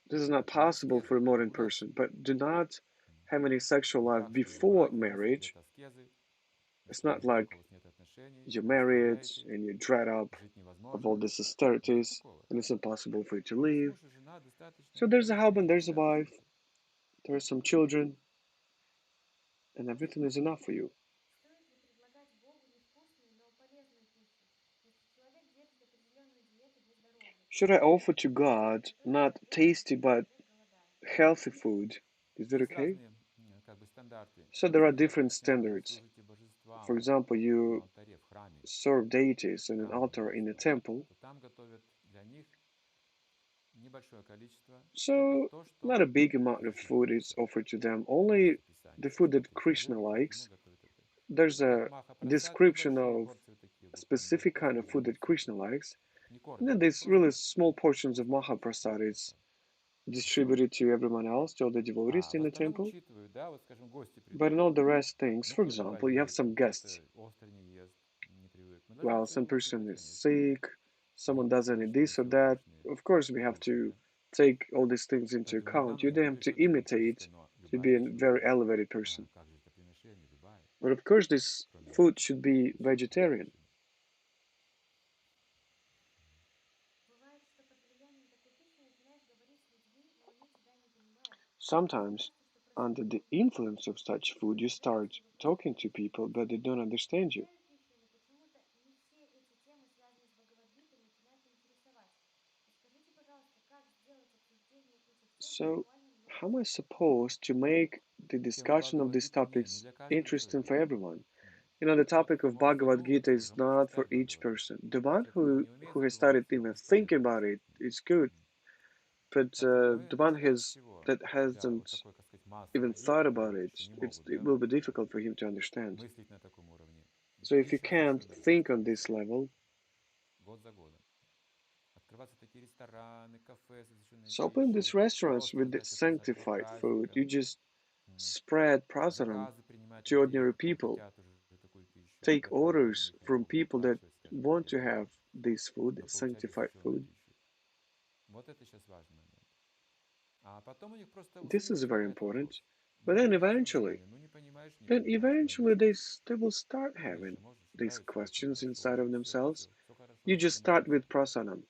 This is not это possible for аскеза, a это modern регуляция. person, but do not have any sexual Не life так, что вы в before браке, у вас marriage. нет аскезы, It's вы not не только like у вас нет отношений, you're вы не married оставляете, and you're dried up жить of all невозможно. these Нет austerities такого. and it's impossible for you to Есть leave. муж и жена, достаточно, So there's a husband, there's a достаточно wife, этого. there are some children, and everything is enough for you. Should I offer to God not tasty but healthy food? Is that Есть okay? разные как бы стандарты. So there are Если вы, different допустим, standards. служите For божествам example, на you алтаре, в храме, serve deities on an храмовым altar in a божествам, temple, то там готовят для них небольшое количество. Это so то, что not a big amount of Кришна food is написал. offered to them, Есть only описание, the что food that готовить. Krishna Йогу, ему likes. готовят это. There's Вот как a маха прасад, description небольшие of порции такие буквально, specific kind of просто food для that себя. Krishna likes. Не And кормят then его, these просто really small portions of маха Mahaprasad is прасад. distributed to everyone else, to all the А, devotees в in the остальном temple. учитывают, да, вот скажем, гости But придут. in all the rest things, Ну, for кто-то example, you have болеет, some там guests. кто-то остро не ест, не привык. Мы должны Well, все some person соблюдать, is конечно. sick, Не someone doesn't eat непорочные, this or все that. непорочные Of course, we have души, to да. take all these things into Поэтому нам account. You нужно don't have готовить to что-то такое чистое, imitate но to любая be a пища very должна быть, elevated person. как же жертвоприношение, любая, But of course, this кроме food should be пищи vegetarian. жертвоприношения. Sometimes, under the influence of such food, you start talking to people, but they don't understand you. So, how am I supposed to make the Тема discussion of these Бхагавад-гиты не topics для каждого interesting человека. for everyone? You know, the topic Кто of может Bhagavad Gita задуматься, is уже может not for читать each Бхагавад-гиту. person. The one Человек, который не умеет who has started задумываться, even ему сложно thinking это about it объяснить. is good, but Поэтому мы the one начинаем с has чего? that Для вот hasn't такой, как сказать, массы even людей, thought about которые it, еще не могут, it да, will be difficult for him to understand. мыслить на таком уровне. So if you Пища can't освященная think пища on this везде, level, год за годом. Открываться такие рестораны, кафе с освященной so open пищей. these restaurants Просто, with the значит, на всяких sanctified food. праздниках. You just spread prasadam Заказы принимать to людей, ordinary которые people. хотят уже такую пищу, Take готовить для orders них from ее, people that выплачивать, скажем, want to какие-то have денежки, this food, но получать sanctified освященную food. пищу. Вот это сейчас важный момент. А потом у них просто у This самих is very возникает important. вопрос. But Ну, then придите в eventually, знание, ну не понимаешь, не понимаешь, ну ничего. they will start Ну есть having же, можешь, these нравится, очень questions хорошо, inside ну of все, themselves. все хорошо, You мы just пойдем start дальше. with prasadam,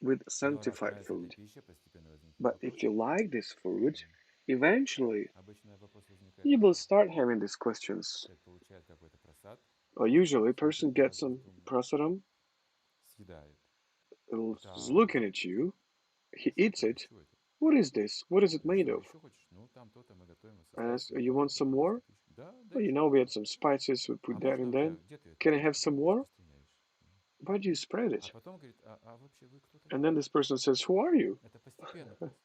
with Но раз sanctified нравится эта food. пища, постепенно возникнет But вопрос. if you like this food, eventually Обычно вопрос возникает you will какой? start having these questions. Человек получает какой-то просад, Or usually, a person смотрит на gets вас some бездумно, prasadam, съедает. is Так, looking at you, he что eats такое, it. чего это? What is this? What is it made Что, of? еще хочешь? Ну, там то-то мы готовим из I составов ask, you want препаратов some такой-то more? пищи. Да, Well, you дайте. know, we had some spices, we А put that можно in у тебя, there. где ты это Can I have some more? распространяешь? Why do you spread А it? потом говорит, а вообще вы кто And такой? then this person says, who are you? Это постепенно просто.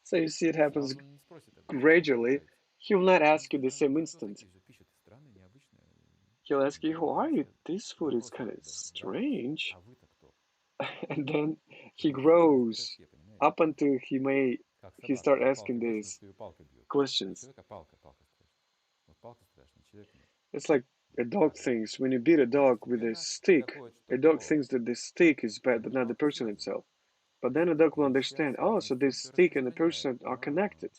So you see, it happens Сразу он не спросит об этом. Что вы gradually. предлагаете? He will not Он ask you the скажет, same вы кто instant. такие же? Пища-то странная, необычная. He'll ask you, who Давайте are you? вообще This food is вопрос kind of такой задам. strange. А вы-то кто? And then he Вы начинаете к grows доске, понимаете? up until Как he собака start за asking палкой бежит, но these кто ее палкой бьет. Не questions. человек, а палка, палка страшна. Вот палка страшна, человек нет. It's like a dog Так. thinks when you beat a И dog with a постепенно stick, доходит, a что, dog о, thinks that the stick is bad, это but не not the палка person железо. itself. But then a Значит, dog will есть understand, связь, oh, so связанность с тем, this кто stick and the распространяет. person are connected.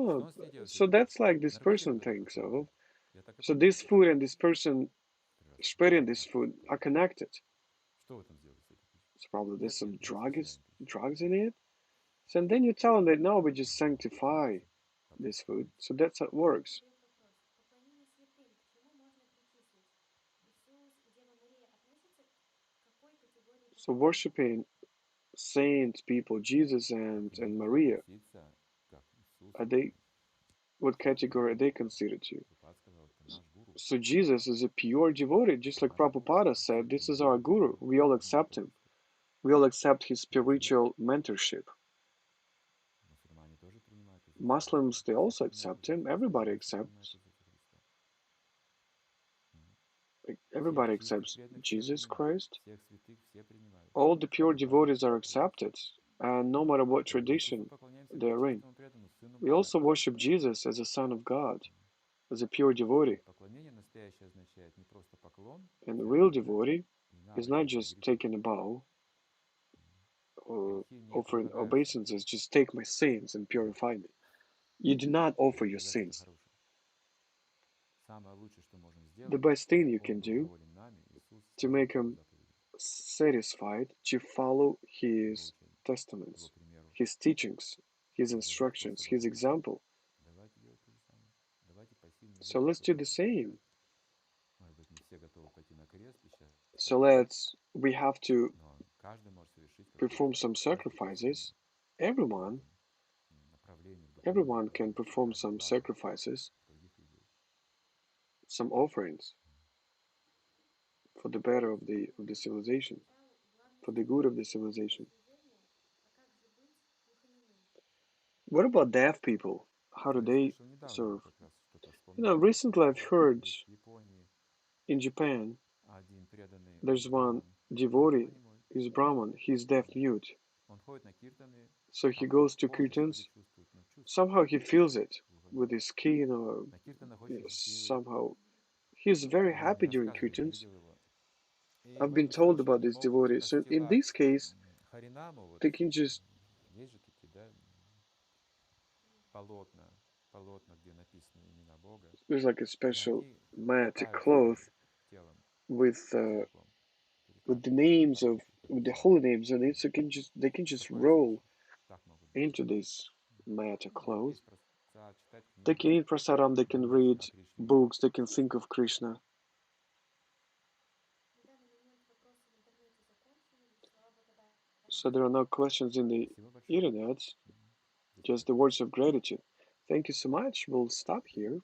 Что Oh, он с ней делает, с so этой that's пищей? like this Наркотик person вот этот thinks. So, употребляет. Я так и so подумал this сначала. food and this person Страшно, spreading какой-то this наркотик food are употребляет. connected. Что вы там сделали с этой пищей? So probably there's Нет, some нет, мы drug освещаем пищу. drugs in it. So and then you tell them that no, we just sanctify this food. So that's how it works. So worshiping saints, people, Jesus and Нельзя Maria, относиться как Иисус are they относится. what category are they considered to? Прабхупад сказал, это наш гуру. So Jesus is a pure devotee, just like Наш гуру. Prabhupada Мы все said, this is принимаем our его guru. We all accept him. mentorship. We all accept his Иудеи, spiritual mentorship. мусульмане тоже принимают Иисуса Христа. Muslims, they Все also принимают accept him. Иисуса Христа. Everybody Буддисты принимают accepts. Иисуса Христа. Мгм. Всех Everybody чистых accepts преданных все Jesus принимают. Christ. Всех святых все принимают. All the pure Любая devotees are традиция. accepted, and no matter what Мы Иисусу tradition поклоняемся they как are in. чистому преданному Сыну We Бога. also worship Jesus as a Son of God, as a pure devotee. И поклонение настоящее означает не просто поклон And the real телом, да? devotee Не надо is not сносить just грехи. taking a bow or Грехи не offering предлагаются. obeisances, just take my sins and purify me. You do not offer your Предлагается что-то sins. хорошее. Самое лучшее, что можем The сделать, best thing чтобы you Он can был do доволен нами, Иисус, to следовать make Его him заповедям, satisfied, to follow Его his учению, Его testaments, примеру. his teachings, his Следовать instructions, способам his Его жизни. example. Давайте делать то же самое. Давайте пассивно So любить let's то, do что the постигает. same. Может быть, не все готовы пойти на крест и счастливо So умереть, we have to но каждый может совершить perform какое-то some маленькое служение sacrifices. в Everyone, этом направлении, в духовном everyone can направлении, perform ради some блага sacrifices, других людей. some offerings for the better of the civilization, for the good of the civilization. What about deaf people? How do Я they слышал недавно, вот serve? как раз что-то вспоминали по Recently поводу I've дев. heard Есть в Японии in Japan один преданный there's one браман, devotee, глухонемой. he's Brahman, he's deaf mute. Он ходит на киртаны, So he как goes to полностью вроде kirtans, чувствует, но чувствует somehow he feels it with глухонемый. his skin or На киртанах очень счастливый. somehow he's very Он happy мне during рассказывал, я kirtans. видел его. И I've в been этом told случае about они this могут devotee. So in расстилать this case, харинаму, вот they can just есть же такие, да, полотна, полотна, где написаны имена Бога, there's like a и special они mat, a катаются перед cloth телом with целиком, the перекатываются и names of катаются по with the телу. holy names on it. So they can just Такое я roll слышал. Так могут делать. into this mat, a Ну, cloth. есть просад, читать They книги, can eat prasadam, they can думать read о Кришне. books, they can think of Krishna. So there are no questions in the Спасибо большое. internet, До just свидания. the words of gratitude. Thank you so much. We'll stop here.